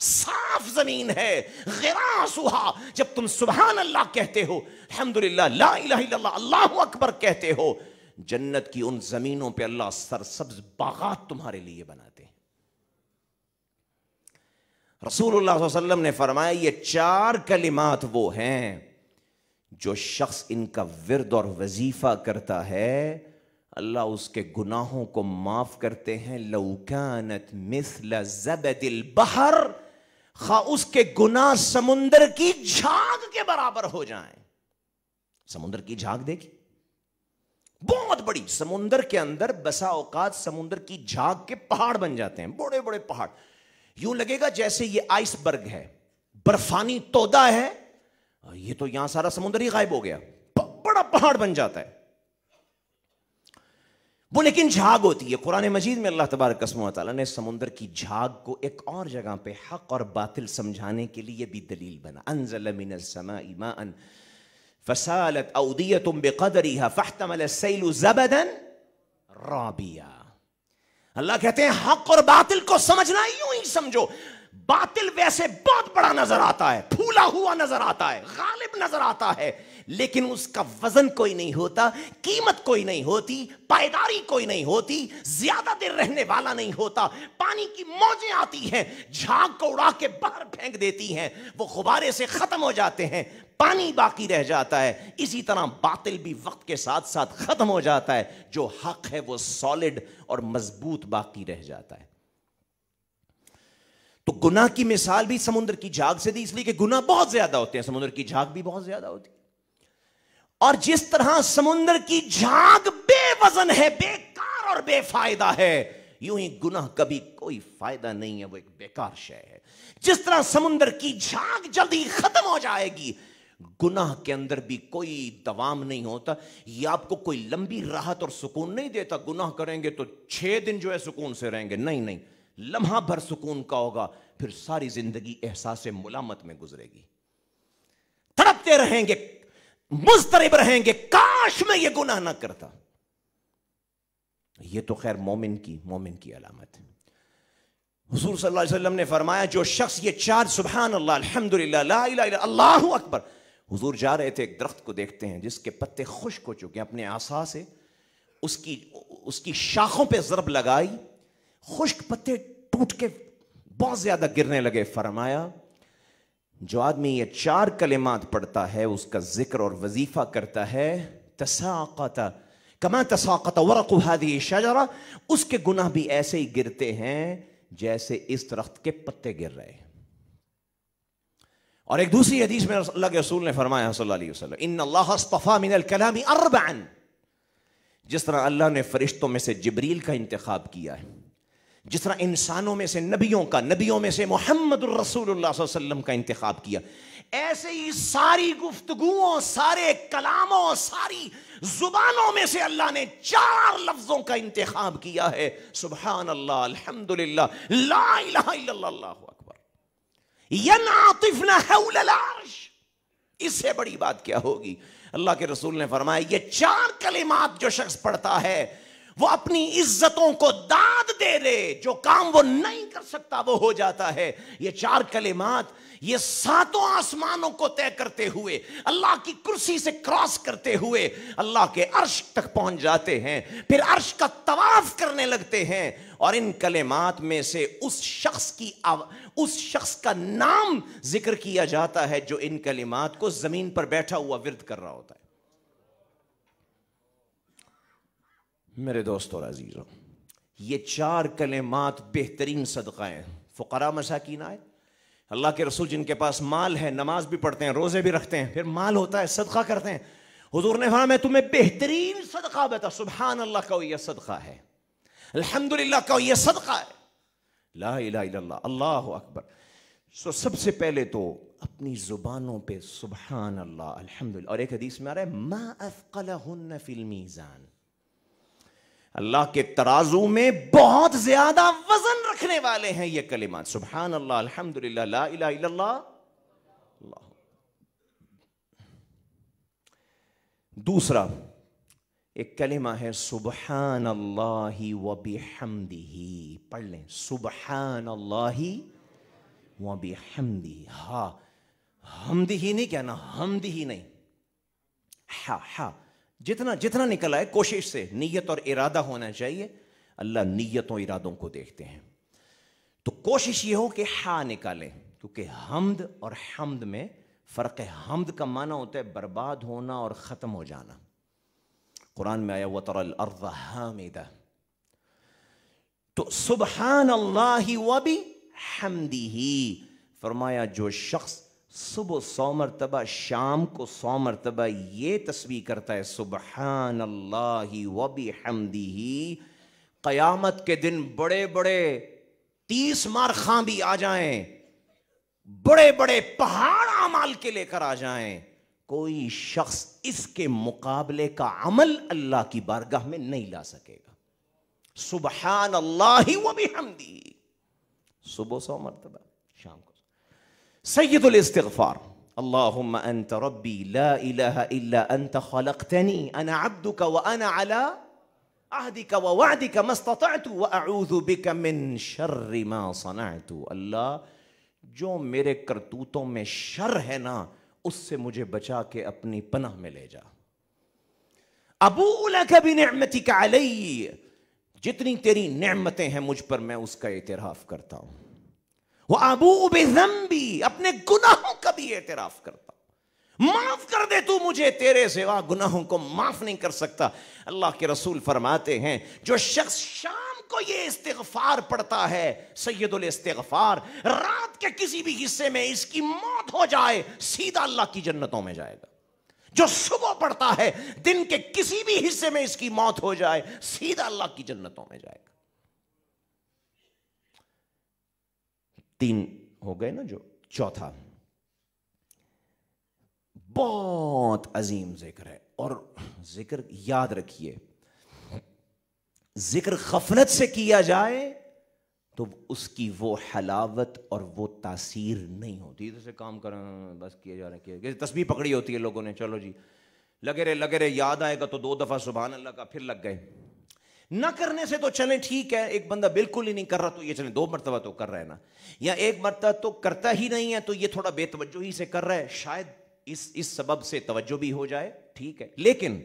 صاف زمین ہے، غراسها، جب تم سبحان اللہ کہتے ہو، الحمدللہ، لا الہ الا اللہ، اللہ اکبر کہتے ہو، جنت کی ان زمینوں پہ اللہ سرسبز باغات تمہارے لیے بناتے ہیں. رسول اللہ صلی اللہ علیہ وسلم نے فرمایا یہ 4 کلمات وہ ہیں جو شخص ان کا ورد اور وظیفہ کرتا ہے اللہ اس کے گناہوں کو معاف کرتے ہیں. لو کانت مثل زبد البحر، خواہ اس کے گناہ سمندر کی جھاگ کے برابر ہو جائیں. سمندر کی جھاگ دیکھی، بہت بڑی، سمندر کے اندر بسا اوقات سمندر کی جھاگ کے پہاڑ بن جاتے ہیں، بڑے بڑے پہاڑ، یوں لگے گا جیسے یہ آئس برگ ہے، برفانی تودا ہے، یہ تو یہاں سارا سمندر ہی غائب ہو گیا، بڑا پہاڑ بن جاتا ہے وہ، لیکن جھاگ ہوتی ہے. قرآن مجید میں اللہ تبارک و تعالیٰ نے سمندر کی جھاگ کو ایک اور جگہ پہ حق اور باطل سمجھانے کے لیے بھی دلیل بنا. انزل من السماء ماء فسالت اودیۃ بقدرها فاحتمل السیل زبدا رابیا. اللہ کہتے ہیں حق اور باطل کو سمجھنا یوں ہی سمجھو، باطل ویسے بہت بڑا نظر آتا ہے، پھولا ہوا نظر آتا ہے، غالب نظر آتا ہے، لیکن اس کا وزن کوئی نہیں ہوتا، قیمت کوئی نہیں ہوتی، پائیداری کوئی نہیں ہوتی، زیادہ دیر رہنے والا نہیں ہوتا. پانی کی موجیں آتی ہیں، جھاگ کو اڑا کے باہر پھینک دیتی ہیں، وہ غبارے سے ختم ہو جاتے ہیں، پانی باقی رہ جاتا ہے. اسی طرح باطل بھی وقت کے ساتھ ساتھ ختم ہو جاتا ہے، جو حق ہے وہ سالڈ اور مضبوط باقی رہ جاتا ہے. تو گناہ کی مثال بھی سمندر کی جھاگ سے دی، اس لیے کہ گناہ بہت زیادہ ہوتے ہیں، سمندر کی جھاگ بھی بہت زیادہ ہوتی ہے. اور جس طرح سمندر کی جھاگ بے وزن ہے، بیکار اور بے فائدہ ہے، یوں ہی گناہ کبھی کوئی فائدہ نہیں ہے، وہ ایک بیکار شے ہے. جس طرح سمندر کی جھاگ جلدی ختم ہو جائے گی، گناہ کے اندر بھی کوئی دوام نہیں ہوتا. یہ آپ کو کوئی لمبی راحت اور سکون نہیں دیتا. گناہ کریں گے تو 6 دن جو ہے سکون سے رہیں گے، نہیں نہیں، لمحہ بھر سکون کا ہوگا، پھر ساری زندگی احساس ملامت میں گزرے گی. تڑپتے رہیں گے، مضطرب رہیں گے، کاش میں یہ گناہ نہ کرتا. یہ تو خیر مومن کی علامت ہے. حضور صلی اللہ علیہ وسلم نے فرمایا جو شخص یہ 4 سبحان اللہ، الحمدللہ، لا الہ الا اللہ اکبر. حضور جا رہے تھے، ایک درخت کو دیکھتے ہیں جس کے پتے خشک ہو چکے ہیں، اپنے عصا سے اس کی شاخوں پہ ضرب لگائی، خشک پتے ٹوٹ کے بہت زیادہ گرنے لگے. فرمایا جو آدمی یہ 4 کلمات پڑھتا ہے، اس کا ذکر اور وظیفہ کرتا ہے، تساقط کما تساقط ورق هذه الشجرہ، اس کے گناہ بھی ایسے ہی گرتے ہیں جیسے اس درخت کے پتے گر رہے ہیں. اور ایک دوسری حدیث میں اللہ کے رسول نے فرمایا صلی اللہ علیہ وسلم، ان اللہ اصطفى من الکلام 4، جس طرح اللہ نے فرشتوں میں سے جبریل کا انتخاب کیا ہے، جس طرح انسانوں میں سے نبیوں میں سے محمد الرسول اللہ صلی اللہ علیہ وسلم کا انتخاب کیا، ایسے ہی ساری گفتگوؤں، سارے کلاموں، ساری زبانوں میں سے اللہ نے 4 لفظوں کا انتخاب کیا ہے، سبحان اللہ، الحمدللہ، لا الہ الا اللہ، اللہ اکبر، ینعطفن حول العرش. اس سے بڑی بات کیا ہوگی؟ اللہ کے رسول نے فرمایا یہ 4 کلمات جو شخص پڑھتا ہے وہ اپنی عزتوں کو داد دے دے، جو کام وہ نہیں کر سکتا وہ ہو جاتا ہے. یہ 4 کلمات یہ 7 آسمانوں کو طے کرتے ہوئے، اللہ کی کرسی سے کراس کرتے ہوئے اللہ کے عرش تک پہنچ جاتے ہیں، پھر عرش کا طواف کرنے لگتے ہیں. اور ان کلمات میں سے اس شخص کا نام ذکر کیا جاتا ہے جو ان کلمات کو زمین پر بیٹھا ہوا ورد کر رہا ہوتا ہے. میرے دوستو اور عزیزوں، یہ 4 کلمات بہترین صدقہ ہیں. فقراء مساکین آئے، اللہ کے رسول جن کے پاس مال ہے، نماز بھی پڑھتے ہیں، روزے بھی رکھتے ہیں، پھر مال ہوتا ہے صدقہ کرتے ہیں. حضور نے فرمایا میں تمہیں بہترین صدقہ بتا، سبحان اللہ کہو یہ صدقہ ہے، الحمدللہ کہو یہ صدقہ ہے، لا الہ الا اللہ، اللہ اکبر. سب سے پہلے تو اپنی زبانوں پہ سبحان اللہ، الحمدللہ. اور ایک حدیث میں آ رہا ہے ما اثقلہن فی المیزان، اللہ کے ترازو میں بہت زیادہ وزن رکھنے والے ہیں یہ کلمات. سبحان اللہ، الحمدللہ، لا الہ الا اللہ. اللہ. دوسرا ایک کلمہ ہے سبحان اللہ و بحمدہ. پڑھ لیں سبحان اللہ و بحمدہ. ہاں، حمدہ ہی نہیں کہنا، حمدہ ہی نہیں، ہاں جتنا نکل آئے کوشش سے نیت اور ارادہ ہونا چاہیے. اللہ نیتوں ارادوں کو دیکھتے ہیں. تو کوشش یہ ہو کہ ہاں نکالیں، کیونکہ حمد اور حمد میں فرق ہے. حمد کا معنی ہوتا ہے برباد ہونا اور ختم ہو جانا. قرآن میں آیا وَتَرَى الْأَرْضَ حَامِدَةً. تو سبحان اللہ وبحمدہ فرمایا جو شخص صبح 100 مرتبہ، شام کو 100 مرتبہ یہ تسبیح کرتا ہے سبحان اللہ وبحمدہ، قیامت کے دن بڑے بڑے 30 مارخاں بھی آ جائیں، بڑے بڑے پہاڑ اعمال کے لے کر آ جائیں، کوئی شخص اس کے مقابلے کا عمل اللہ کی بارگاہ میں نہیں لا سکے گا. سبحان اللہ وبحمدہ، صبح 100 مرتبہ، شام کو. سید الاستغفار اللہم انت ربی لا الہ الا انت خلقتنی انا عبدک وانا علی عہدک ووعدک ما استطعت واعوذ بک من شر ما صنعت. اللہ جو میرے کرتوتوں میں شر ہے نا اس سے مجھے بچا کے اپنی پناہ میں لے جا. ابوء لک بنعمتک علی، جتنی تیری نعمتیں ہیں مجھ پر میں اس کا اعتراف کرتا ہوں. وَأَبُوءُ بِذَنْبِي، اپنے گناہوں کا بھی اعتراف کرتا ہوں. معاف کر دے تو مجھے، تیرے سوا گناہوں کو معاف نہیں کر سکتا. اللہ کے رسول فرماتے ہیں جو شخص شام کو یہ استغفار پڑھتا ہے، سید الاستغفار، رات کے کسی بھی حصے میں اس کی موت ہو جائے سیدھا اللہ کی جنتوں میں جائے گا. جو صبح پڑھتا ہے دن کے کسی بھی حصے میں اس کی موت ہو جائے سیدھا اللہ کی جنتوں میں جائے گا. 3 ہو گئے نا. جو چوتھا بہت عظیم ذکر ہے، اور ذکر یاد رکھیے ذکر غفلت سے کیا جائے تو اس کی وہ حلاوت اور وہ تاثیر نہیں ہوتی. ادھر سے کام کریں بس کیے جا رہے ہیں، تسبیح پکڑی ہوتی ہے لوگوں نے، چلو جی لگے رہے، یاد آئے گا تو 2 دفعہ سبحان اللہ کا، پھر لگ گئے. نہ کرنے سے تو چلیں ٹھیک ہے، ایک بندہ بالکل ہی نہیں کر رہا تو یہ چلیں 2 مرتبہ تو کر رہا ہے نا، یا 1 مرتبہ تو کرتا ہی نہیں ہے تو یہ تھوڑا بے توجہی سے کر رہا ہے، شاید اس سبب سے توجہ بھی ہو جائے، ٹھیک ہے. لیکن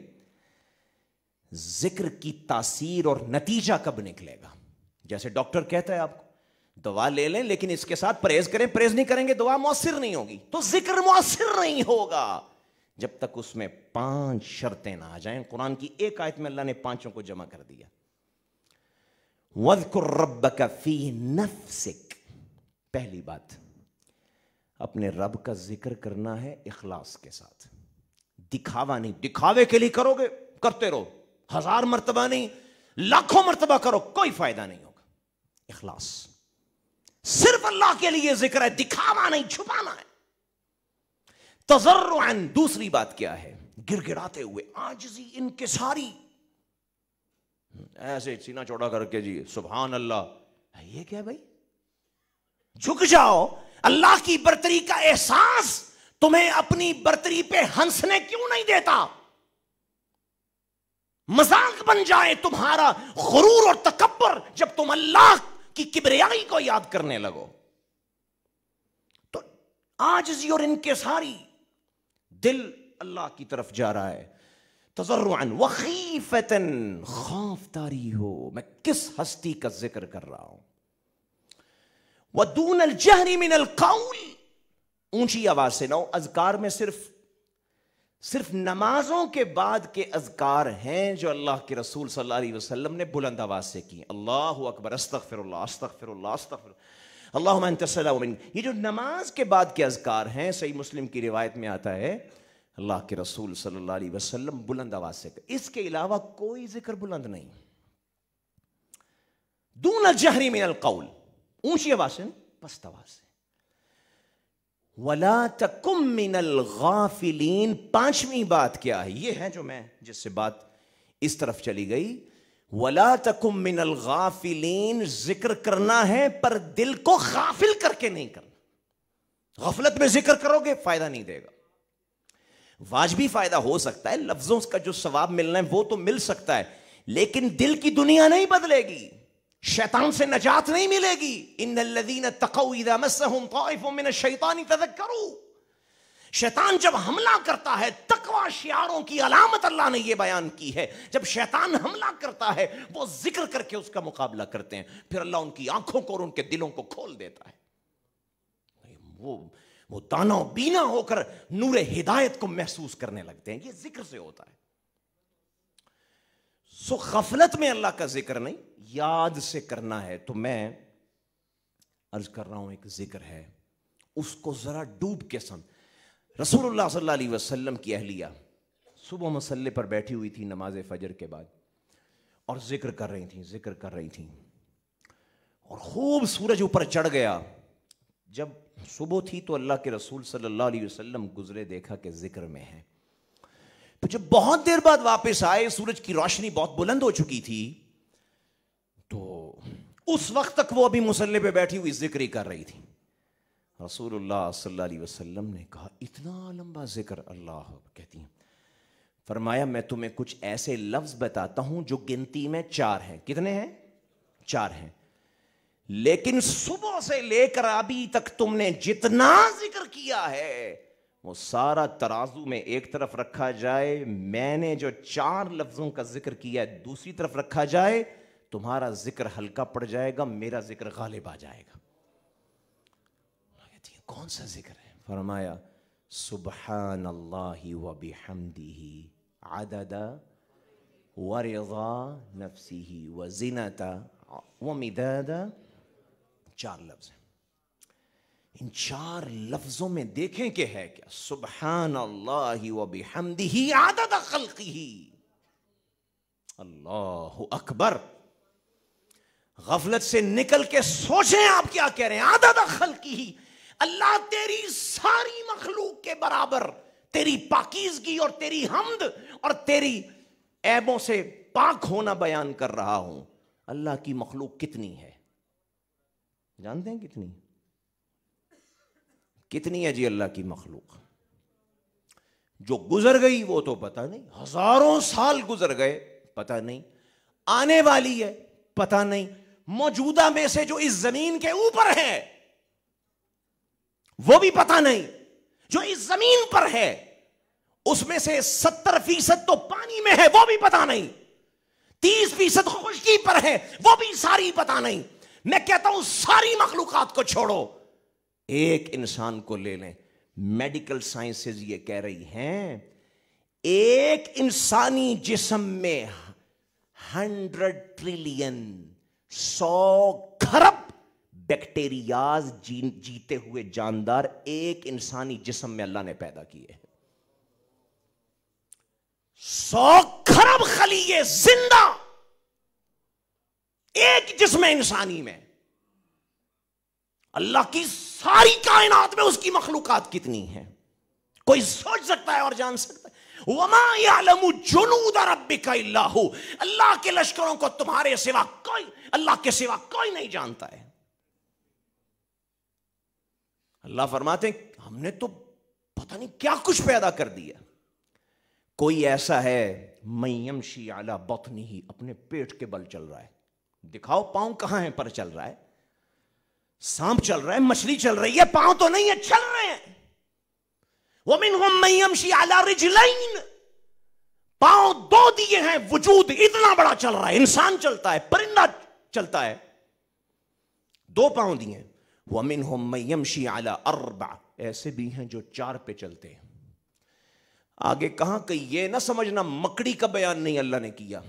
ذکر کی تاثیر اور نتیجہ کب نکلے گا؟ جیسے ڈاکٹر کہتا ہے آپ کو دوا لے لیں لیکن اس کے ساتھ پرہیز کریں، پرہیز نہیں کریں گے دوا مؤثر نہیں ہوگی. تو ذکر مؤثر نہیں ہوگا جب تک اس میں 5 شرطیں نہ آ جائیں. قرآن کی ایک آیت میں اللہ نے 5 کو جمع کر دیا. وَاذْكُرْ رَبَّكَ فِي نَفْسِكَ، پہلی بات اپنے رب کا ذکر کرنا ہے اخلاص کے ساتھ، دکھاوا نہیں. دکھاوے کے لیے کرو گے کرتے رہو، 1000 مرتبہ نہیں، لاکھوں مرتبہ کرو، کوئی فائدہ نہیں ہوگا. اخلاص، صرف اللہ کے لیے ذکر ہے، دکھاوا نہیں، چھپانا ہے. تضرعاً، دوسری بات کیا ہے؟ گر گراتے ہوئے، عاجزی، انکساری، ایسے سینہ چوڑا کر کے جی سبحان اللہ. یہ کیا بھائی؟ جھک جاؤ. اللہ کی برتری کا احساس تمہیں اپنی برتری پہ ہنسنے کیوں نہیں دیتا؟ مذاق بن جائے تمہارا غرور اور تکبر جب تم اللہ کی کبریائی کو یاد کرنے لگو. تو عاجزی اور انکساری، دل اللہ کی طرف جا رہا ہے. تضرعاً وخیفتاً، خوف طاری ہو میں کس ہستی کا ذکر کر رہا ہوں. ودون الجہر من القول، اونچی آواز سے نہ ہو. اذکار میں صرف نمازوں کے بعد کے اذکار ہیں جو اللہ کے رسول صلی اللہ علیہ وسلم نے بلند آواز سے کی. اللہ اکبر، استغفر اللہ، استغفر اللہ، استغفر اللہ، اللہم انت السلام. یہ جو نماز کے بعد کے اذکار ہیں، صحیح مسلم کی روایت میں آتا ہے اللہ کے رسول صلی اللہ علیہ وسلم بلند آواز سے. اس کے علاوہ کوئی ذکر بلند نہیں. دون الجہر من القول، اونچی آواز سے، پست آواز سے. وَلَا تَكُن مِّنَ الْغَافِلِينَ، 5ویں بات کیا ہے؟ یہ ہے جو میں جس سے بات اس طرف چلی گئی. وَلَا تَكُن مِّنَ الْغَافِلِينَ، ذکر کرنا ہے پر دل کو غافل کر کے نہیں کرنا۔ غفلت میں ذکر کرو گے فائدہ نہیں دے گا۔ واجبی فائدہ ہو سکتا ہے، لفظوں کا جو ثواب ملنا ہے وہ تو مل سکتا ہے، لیکن دل کی دنیا نہیں بدلے گی، شیطان سے نجات نہیں ملے گی۔ ان الذین اتقوا اذا مسهم طائف من الشیطان تذکروا، شیطان جب حملہ کرتا ہے، تقوی شعاروں کی علامت اللہ نے یہ بیان کی ہے، جب شیطان حملہ کرتا ہے وہ ذکر کر کے اس کا مقابلہ کرتے ہیں، پھر اللہ ان کی آنکھوں کو اور ان کے دلوں کو کھول دیتا ہے، وہ دانا و بینا ہو کر نور ہدایت کو محسوس کرنے لگتے ہیں۔ یہ ذکر سے ہوتا ہے۔ سو غفلت میں اللہ کا ذکر نہیں، یاد سے کرنا ہے۔ تو میں عرض کر رہا ہوں ایک ذکر ہے، اس کو ذرا ڈوب کے سمجھ۔ رسول اللہ صلی اللہ علیہ وسلم کی اہلیہ صبح مصلی پر بیٹھی ہوئی تھی نماز فجر کے بعد، اور ذکر کر رہی تھیں اور خوب سورج اوپر چڑھ گیا۔ جب صبح تھی تو اللہ کے رسول صلی اللہ علیہ وسلم گزرے، دیکھا کہ ذکر میں ہے۔ تو جب بہت دیر بعد واپس آئے، سورج کی روشنی بہت بلند ہو چکی تھی، تو اس وقت تک وہ ابھی مصلی پہ بیٹھی ہوئی ذکر ہی کر رہی تھی۔ رسول اللہ صلی اللہ علیہ وسلم نے کہا اتنا لمبا ذکر؟ اللہ کہتی ہیں، فرمایا میں تمہیں کچھ ایسے لفظ بتاتا ہوں جو گنتی میں 4 ہیں۔ کتنے ہیں؟ 4 ہیں، لیکن صبح سے لے کر ابھی تک تم نے جتنا ذکر کیا ہے وہ سارا ترازو میں ایک طرف رکھا جائے، میں نے جو 4 لفظوں کا ذکر کیا ہے دوسری طرف رکھا جائے، تمہارا ذکر ہلکا پڑ جائے گا، میرا ذکر غالب آ جائے گا۔ کون سا ذکر ہے؟ فرمایا سبحان اللہ و بحمدہ عدد ورضا نفسہ وزنۃ ومداد۔ 4 لفظ ہیں، ان 4 لفظوں میں دیکھیں کہ ہے کیا؟ سبحان اللہ و بحمدہ عدد خلقہ، اللہ اکبر۔ غفلت سے نکل کے سوچیں آپ کیا کہہ رہے ہیں؟ عدد خلقہ، اللہ تیری ساری مخلوق کے برابر تیری پاکیزگی اور تیری حمد اور تیری عیبوں سے پاک ہونا بیان کر رہا ہوں۔ اللہ کی مخلوق کتنی ہے؟ جانتے ہیں کتنی ہے جی اللہ کی مخلوق؟ جو گزر گئی وہ تو پتہ نہیں، ہزاروں سال گزر گئے پتہ نہیں، آنے والی ہے پتہ نہیں، موجودہ میں سے جو اس زمین کے اوپر ہے وہ بھی پتہ نہیں، جو اس زمین پر ہے اس میں سے 70% تو پانی میں ہے وہ بھی پتہ نہیں، 30% خشکی پر ہے وہ بھی ساری پتہ نہیں۔ میں کہتا ہوں ساری مخلوقات کو چھوڑو، ایک انسان کو لے لیں۔ میڈیکل سائنسز یہ کہہ رہی ہیں ایک انسانی جسم میں 100 ٹریلین 100 کھرب بیکٹیریاز جیتے ہوئے جاندار ایک انسانی جسم میں اللہ نے پیدا کیے ہیں۔ 100 کھرب خلیے زندہ ایک جسم انسانی میں۔ اللہ کی ساری کائنات میں اس کی مخلوقات کتنی ہیں کوئی سوچ سکتا ہے اور جان سکتا ہے؟ وَمَا يَعْلَمُ جُنُودَ رَبِّكَ إِلَّا هُوَ، اللہ کے لشکروں کو تمہارے سوا کوئی، اللہ کے سوا کوئی نہیں جانتا ہے۔ اللہ فرماتے ہیں ہم نے تو پتہ نہیں کیا کچھ پیدا کر دیا۔ کوئی ایسا ہے مَن يَمْشِي عَلَى بَطْنِهِ، اپنے پیٹ کے بل چل رہا ہے، دکھاؤ پاؤں کہاں ہیں پر چل رہا ہے، سانپ چل رہا ہے، مچھلی چل رہی ہے، پاؤں تو نہیں ہے چل رہے ہیں۔ وَمِنْهُمْ مَن يَمْشِي عَلَى رِجْلَيْنِ، پاؤں 2 دیے ہیں، وجود اتنا بڑا چل رہا ہے، انسان چلتا ہے، پرندہ چلتا ہے، 2 پاؤں دیے۔ وَمِنْهُمْ مَن يَمْشِي عَلَى 4، ایسے بھی ہیں جو 4 پہ چلتے ہیں۔ آگے کہاں کہ یہ نہ سمجھنا مکڑی کا بیان نہیں اللہ نے کیا،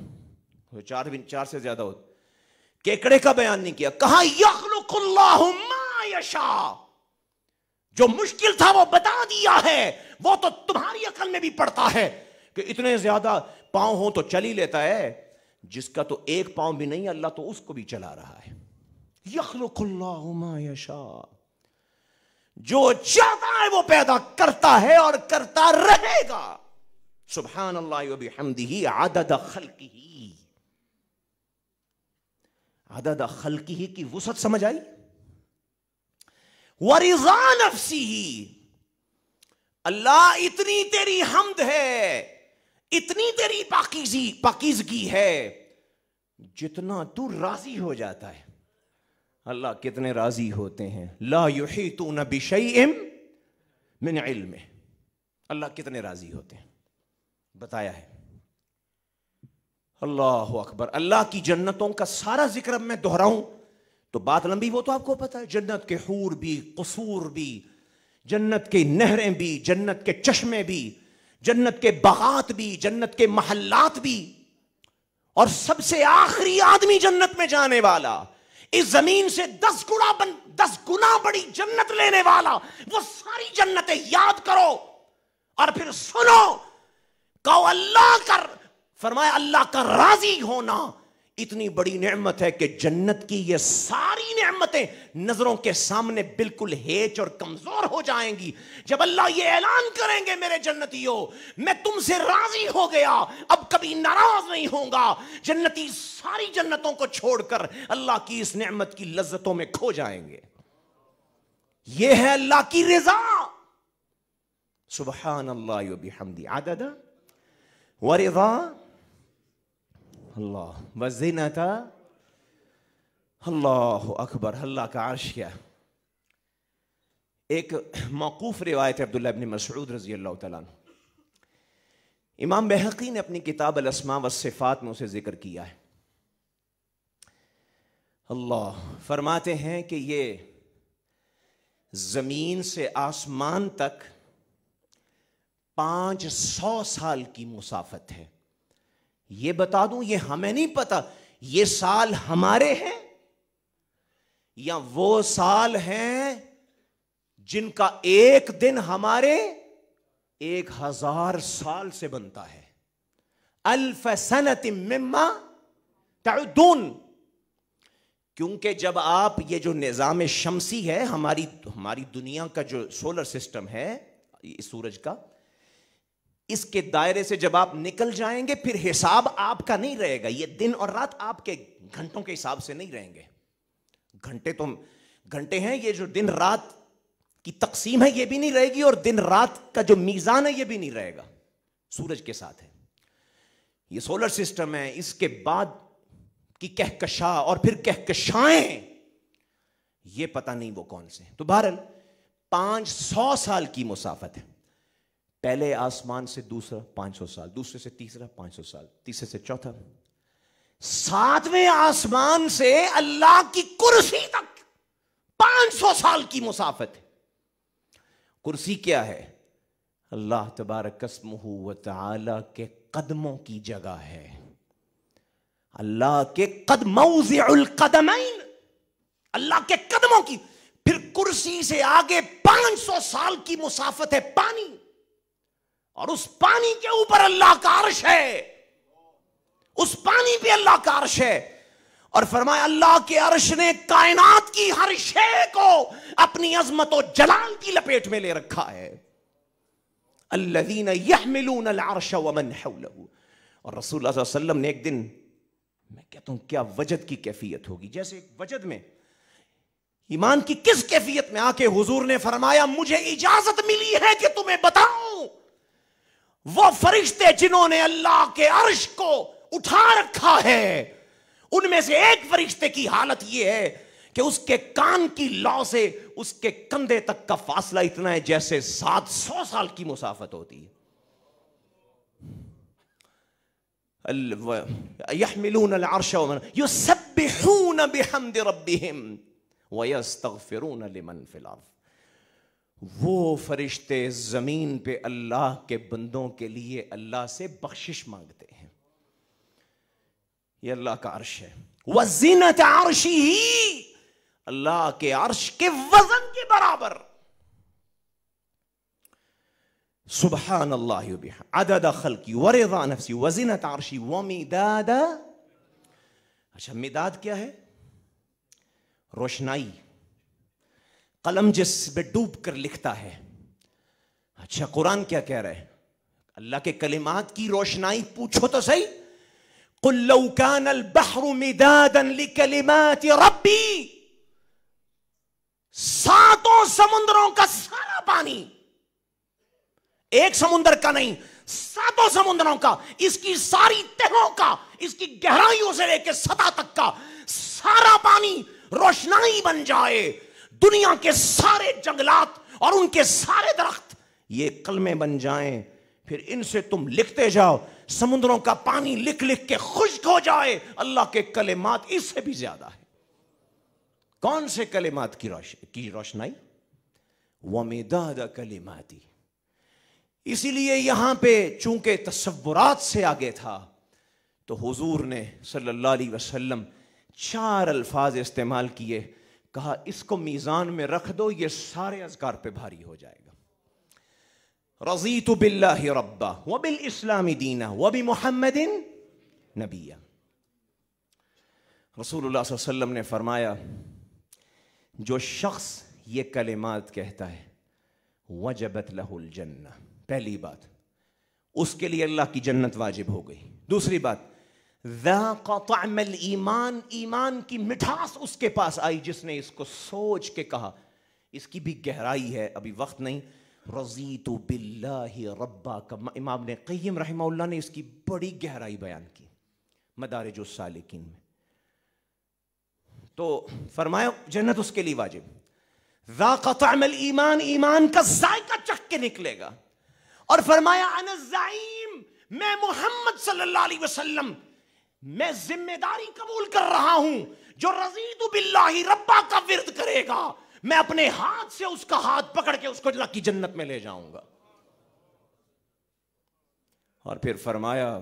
4 سے زیادہ ہوتا، کیکڑے کا بیان نہیں کیا، کہا یخلق اللہ ما یشاء، جو مشکل تھا وہ بتا دیا ہے، وہ تو تمہاری عقل میں بھی پڑتا ہے کہ اتنے زیادہ پاؤں ہوں تو چل ہی لیتا ہے، جس کا تو 1 پاؤں بھی نہیں اللہ تو اس کو بھی چلا رہا ہے۔ یخلق اللہ ما یشاء، جو چاہتا ہے وہ پیدا کرتا ہے اور کرتا رہے گا۔ سبحان اللہ و بحمدہ عدد خلقہ، عدد خلقہ کی وسعت سمجھ آئی؟ ورضا نفسی، اللہ اتنی تیری حمد ہے، اتنی تیری پاکیزگی ہے جتنا تو راضی ہو جاتا ہے۔ اللہ کتنے راضی ہوتے ہیں، لا یحیطون بشیء من علمہ، اللہ کتنے راضی ہوتے ہیں بتایا ہے۔ اللہ اکبر۔ اللہ کی جنتوں کا سارا ذکر اب میں دہراؤں تو بات لمبی، وہ تو آپ کو پتا ہے، جنت کے حور بھی، قصور بھی، جنت کے نہریں بھی، جنت کے چشمے بھی، جنت کے باغات بھی، جنت کے محلات بھی، اور سب سے آخری آدمی جنت میں جانے والا، اس زمین سے 10 گنا بڑی جنت لینے والا، وہ ساری جنتیں یاد کرو اور پھر سنو، کہو اللہ کا، فرمایا اللہ کا راضی ہونا اتنی بڑی نعمت ہے کہ جنت کی یہ ساری نعمتیں نظروں کے سامنے بالکل ہیچ اور کمزور ہو جائیں گی جب اللہ یہ اعلان کریں گے، میرے جنتیوں میں تم سے راضی ہو گیا، اب کبھی ناراض نہیں ہوں گا۔ جنتی ساری جنتوں کو چھوڑ کر اللہ کی اس نعمت کی لذتوں میں کھو جائیں گے۔ یہ ہے اللہ کی رضا۔ سبحان اللہ و بحمدہ عدد ورضا اللہ وزینت، اللہ اکبر۔ اللہ کا عرش کیا؟ ایک موقوف روایت ہے عبداللہ ابن مسعود رضی اللہ تعالیٰ عنہ، امام بہقی نے اپنی کتاب الاسماء والصفات میں اسے ذکر کیا ہے۔ اللہ فرماتے ہیں کہ یہ زمین سے آسمان تک 500 سال کی مسافت ہے۔ یہ بتا دوں، یہ ہمیں نہیں پتا یہ سال ہمارے ہیں یا وہ سال ہیں جن کا ایک دن ہمارے 1000 سال سے بنتا ہے۔ 1000 سنۃ مما تعدون، کیونکہ جب آپ یہ جو نظام شمسی ہے، ہماری دنیا کا جو سولر سسٹم ہے سورج کا، اس کے دائرے سے جب آپ نکل جائیں گے پھر حساب آپ کا نہیں رہے گا۔ یہ دن اور رات آپ کے گھنٹوں کے حساب سے نہیں رہیں گے۔ گھنٹے ہیں، یہ جو دن رات کی تقسیم ہے یہ بھی نہیں رہے گی، اور دن رات کا جو میزان ہے یہ بھی نہیں رہے گا، سورج کے ساتھ ہے۔ یہ سولر سسٹم ہے، اس کے بعد کی کہکشاں اور پھر کہکشائیں، یہ پتہ نہیں وہ کون سے۔ تو بہرحال 500 سال کی مسافت ہے۔ پہلے آسمان سے دوسرا 500 سال، دوسرے سے تیسرا 500 سال، تیسرے سے چوتھا، 7ویں آسمان سے اللہ کی کرسی تک 500 سال کی مسافت ہے۔ کرسی کیا ہے؟ اللہ تبارک اسمہ و تعالی کے قدموں کی جگہ ہے۔ اللہ کے موضع القدمین، اللہ کے قدموں کی۔ پھر کرسی سے آگے 500 سال کی مسافت ہے پانی، اور اس پانی کے اوپر اللہ کا عرش ہے، اس پانی پہ اللہ کا عرش ہے۔ اور فرمایا اللہ کے عرش نے کائنات کی ہر شے کو اپنی عظمت و جلال کی لپیٹ میں لے رکھا ہے۔ الذین یحملون العرش ومن حولہ۔ اور رسول اللہ صلی اللہ علیہ وسلم نے ایک دن، میں کہتا ہوں کیا وجد کی کیفیت ہوگی، جیسے ایک وجد میں ایمان کی کس کیفیت میں آ کے حضور نے فرمایا مجھے اجازت ملی ہے کہ تمہیں بتاؤں وہ فرشتے جنہوں نے اللہ کے عرش کو اٹھا رکھا ہے، ان میں سے ایک فرشتے کی حالت یہ ہے کہ اس کے کان کی لو سے اس کے کندھے تک کا فاصلہ اتنا ہے جیسے 700 سال کی مسافت ہوتی ہے۔ یحملون العرش ومن یسبحون بحمد ربهم ویستغفرون لمن فی الارض۔ وہ فرشتے زمین پہ اللہ کے بندوں کے لیے اللہ سے بخشش مانگتے ہیں۔ یہ اللہ کا عرش ہے۔ وزینت عرشہ، اللہ کے عرش کے وزن کے برابر۔ سبحان اللہ عدد خلقی ورضا نفسی وزینت عرشی ومداد۔ اچھا مداد کیا ہے؟ روشنائی، قلم جس پہ ڈوب کر لکھتا ہے۔ اچھا قرآن کیا کہہ رہا ہے؟ اللہ کے کلمات کی روشنائی پوچھو تو صحیح، قل لو كان البحر مدادا لكلمات ربی، ساتوں سمندروں کا سارا پانی، ایک سمندر کا نہیں، ساتوں سمندروں کا، اس کی ساری تہوں کا، اس کی گہرائیوں سے لے کے سطح تک کا سارا پانی روشنائی بن جائے، دنیا کے سارے جنگلات اور ان کے سارے درخت یہ کلمے بن جائیں، پھر ان سے تم لکھتے جاؤ، سمندروں کا پانی لکھ لکھ کے خشک ہو جائے، اللہ کے کلمات اس سے بھی زیادہ ہے۔ کون سے کلمات کی روشنائی؟ وَمِدَادَ کلماتی۔ اسی لیے یہاں پہ چونکہ تصورات سے آگے تھا تو حضور نے صلی اللہ علیہ وسلم 4 الفاظ استعمال کیے، کہا اس کو میزان میں رکھ دو، یہ سارے اذکار پہ بھاری ہو جائے گا۔ رضیت باللہ ربا وبالاسلام دینا وبمحمد نبیا۔ رسول اللہ صلی اللہ علیہ وسلم نے فرمایا جو شخص یہ کلمات کہتا ہے وجبت لہ الجنہ، پہلی بات اس کے لیے اللہ کی جنت واجب ہو گئی۔ دوسری بات ذاق طعم الایمان، ایمان کی مٹھاس اس کے پاس آئی جس نے اس کو سوچ کے کہا۔ اس کی بھی گہرائی ہے، ابھی وقت نہیں۔ رضیت باللہ ربا کا امام ابن قیم رحمہ اللہ نے اس کی بڑی گہرائی بیان کی مدارج السالکین میں، تو فرمایا جنت اس کے لیے واجب۔ ذاق طعم الایمان، ایمان کا ذائقہ چکھ کے نکلے گا۔ اور فرمایا انا الزعیم، میں محمد صلی اللہ علیہ وسلم میں ذمہ داری قبول کر رہا ہوں، جو رضیت باللہ ربا کا ورد کرے گا میں اپنے ہاتھ سے اس کا ہاتھ پکڑ کے اس کو اللہ کی جنت میں لے جاؤں گا۔ اور پھر فرمایا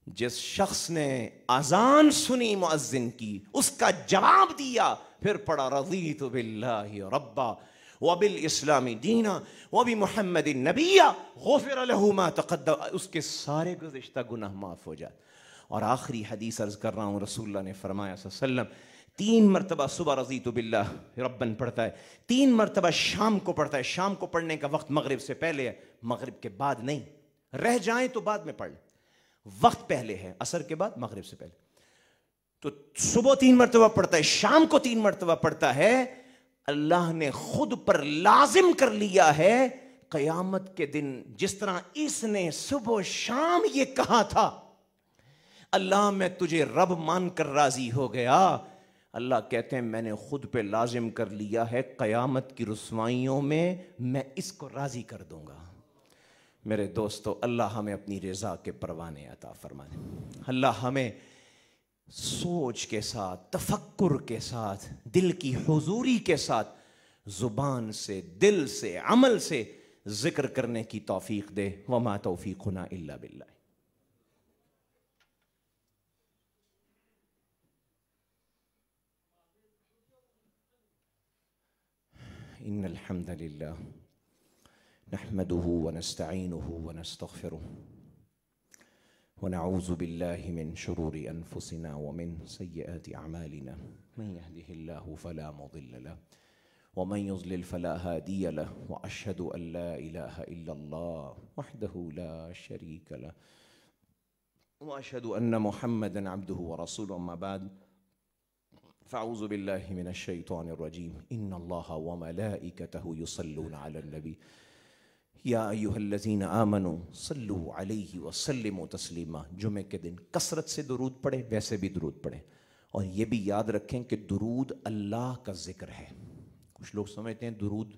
جس شخص نے اذان سنی مؤذن کی، اس کا جواب دیا، پھر پڑھا رضیت باللہ ربا وبالاسلام دینا وبمحمد نبیا غفر لہ ما تقدم، اس کے سارے گزشتہ گناہ معاف ہو جاتے۔ اور آخری حدیث عرض کر رہا ہوں، رسول اللہ نے فرمایا صلی اللہ علیہ وسلم 3 مرتبہ صبح رضیت باللہ ربن پڑھتا ہے، 3 مرتبہ شام کو پڑھتا ہے۔ شام کو پڑھنے کا وقت مغرب سے پہلے ہے، مغرب کے بعد نہیں، رہ جائیں تو بعد میں پڑھ لیں، وقت پہلے ہے، عصر کے بعد مغرب سے پہلے۔ تو صبح 3 مرتبہ پڑھتا ہے، شام کو 3 مرتبہ پڑھتا ہے۔ اللہ نے خود پر لازم کر لیا ہے قیامت کے دن، جس طرح اس نے صبح و شام یہ کہا تھا اللہ میں تجھے رب مان کر راضی ہو گیا، اللہ کہتے ہیں میں نے خود پہ لازم کر لیا ہے قیامت کی رسوائیوں میں اس کو راضی کر دوں گا۔ میرے دوستو، اللہ ہمیں اپنی رضا کے پروانے عطا فرمائے، اللہ ہمیں سوچ کے ساتھ، تفکر کے ساتھ، دل کی حضوری کے ساتھ، زبان سے، دل سے، عمل سے ذکر کرنے کی توفیق دے۔ وما توفیقنا الا باللہ۔ ان الحمد للہ نحمده ونستعینه ونستغفره ونعوذ باللہ من شرور انفسنا ومن سیئات اعمالنا، من يهده الله فلا مضل له ومن يضلل فلا هادي له، واشهد ان لا اله الا الله وحده لا شريك له واشهد ان محمدا عبده ورسوله، اما بعد فاعوذ باللہ من الشیطان الرجیم، ان اللہ وملائکتہ یصلون علی النبی یا ایہا الذین آمنوا صلوا علیہ وسلموا تسلیما۔ جمعے کے دن کثرت سے درود پڑھیں، ویسے بھی درود پڑھیں، اور یہ بھی یاد رکھیں کہ درود اللہ کا ذکر ہے۔ کچھ لوگ سمجھتے ہیں درود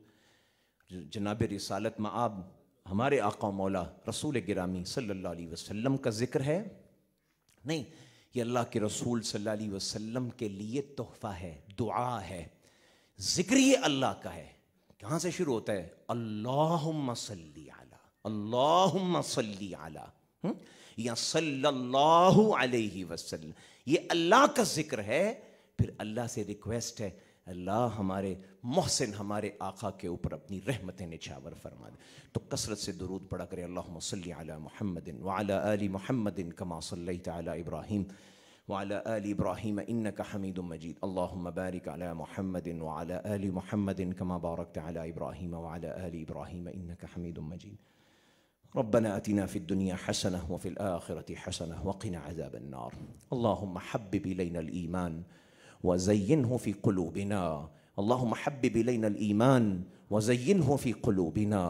جناب رسالت مآب ہمارے آقا مولا رسول گرامی صلی اللہ علیہ وسلم کا ذکر ہے، نہیں، یہ اللہ کے رسول صلی اللہ علیہ وسلم کے لیے تحفہ ہے، دعا ہے، ذکر یہ اللہ کا ہے۔ کہاں سے شروع ہوتا ہے؟ اللہم صلی علی، اللہم صلی علی، یا صلی اللہ علیہ وسلم، یہ اللہ کا ذکر ہے۔ پھر اللہ سے ریکویسٹ ہے اللہ ہمارے محسن ہمارے آقا کے اوپر اپنی رحمتیں نچھاور فرما دے، تو کثرت سے درود پڑھا کرے۔ اللہم صلی علی محمد وعلی آل محمد کما صلیت علی ابراہیم وعلی آل ابراہیم انک حمید مجید، اللہم بارک علی محمد وعلی آل محمد کما بارکت علی ابراہیم وعلی آل ابراہیم انک حمید مجید۔ ربنا آتنا في الدنيا حسنة وفي الآخرة حسنة وقنا عذاب النار اللهم حبب إلينا الإيمان وزينه في قلوبنا اللهم حبب إلينا الإيمان وزينه في قلوبنا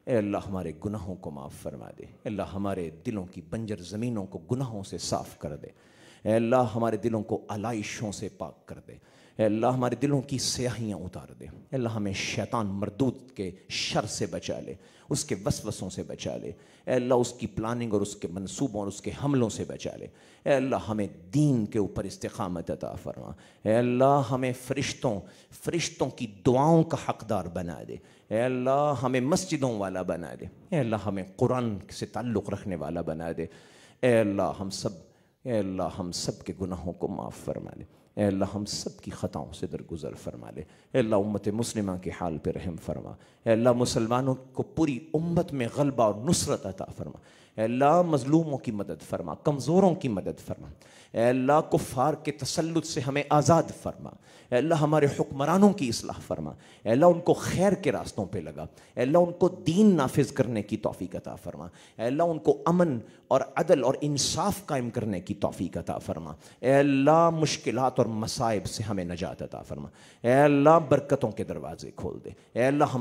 اے اللہ ہمارے گناہوں کو معاف فرما دے، اے اللہ ہمارے دلوں کی بنجر زمینوں کو گناہوں سے صاف کر دے، اے اللہ ہمارے دلوں کو علائشوں سے پاک کر دے، اے اللہ ہمارے دلوں کی سیاہیاں اتار دے، اے اللہ ہمیں شیطان مردود کے شر سے بچا لے، اس کے وسوسوں سے بچا لے، اے اللہ اس کی پلاننگ اور اس کے منصوبوں اور اس کے حملوں سے بچا لے، اے اللہ ہمیں دین کے اوپر استقامت عطا فرما، اے اللہ ہمیں فرشتوں کی دعاؤں کا حقدار بنا دے، اے اللہ ہمیں مسجدوں والا بنا دے، اے اللہ ہمیں قرآن سے تعلق رکھنے والا بنا دے، اے اللہ ہم سب کے گناہوں کو معاف فرما لے، اے اللہ ہم سب کی خطاؤں سے درگزر فرما لے، اے اللہ امت مسلمہ کے حال پہ رحم فرما، اے اللہ مسلمانوں کو پوری امت میں غلبہ اور نصرت عطا فرما، اے اللہ مظلوموں کی مدد فرما، کمزوروں کی مدد فرما، اے اللہ کفار کے تسلط سے ہمیں آزاد فرما، اے اللہ ہمارے حکمرانوں کی اصلاح فرما، اے اللہ ان کو خیر کے راستوں پہ لگا، اے اللہ ان کو دین نافذ کرنے کی توفیق عطا فرما، اے اللہ ان کو امن اور عدل اور انصاف قائم کرنے کی توفیق عطا فرما، اے اللہ مشکلات اور مصائب سے ہمیں نجات عطا فرما، اے اللہ برکتوں کے دروازے کھول دے، اے اللہ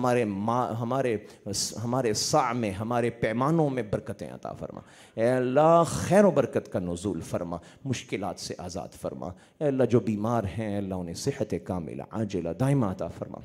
ہمارے سع میں ہمارے پیمانوں میں برکتیں عطا فرما، اے اللہ خیر و برکت کا نزول فرما، مشکلات سے آزاد فرما، اے اللہ جو بیمار ہیں اے اللہ انہیں صحت کاملہ عاجلہ دائمہ عطا فرما،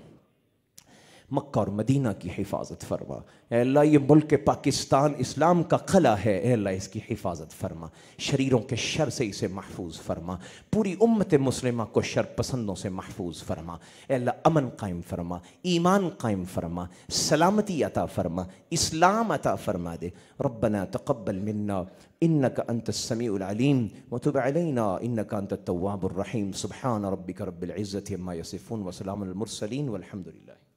مکہ اور مدینہ کی حفاظت فرما، اے اللہ یہ ملک پاکستان اسلام کا قلعہ ہے، اے اللہ اس کی حفاظت فرما، شریروں کے شر سے اسے محفوظ فرما، پوری امت مسلمہ کو شر پسندوں سے محفوظ فرما، اے اللہ امن قائم فرما، ایمان قائم فرما، سلامتی عطا فرما، اسلام عطا فرما دے، ربنا تقبل منا انك انت السميع العليم وتب علينا انك انت التواب الرحيم سبحان ربك رب العزة عما يصفون وسلام على المرسلين والحمد لله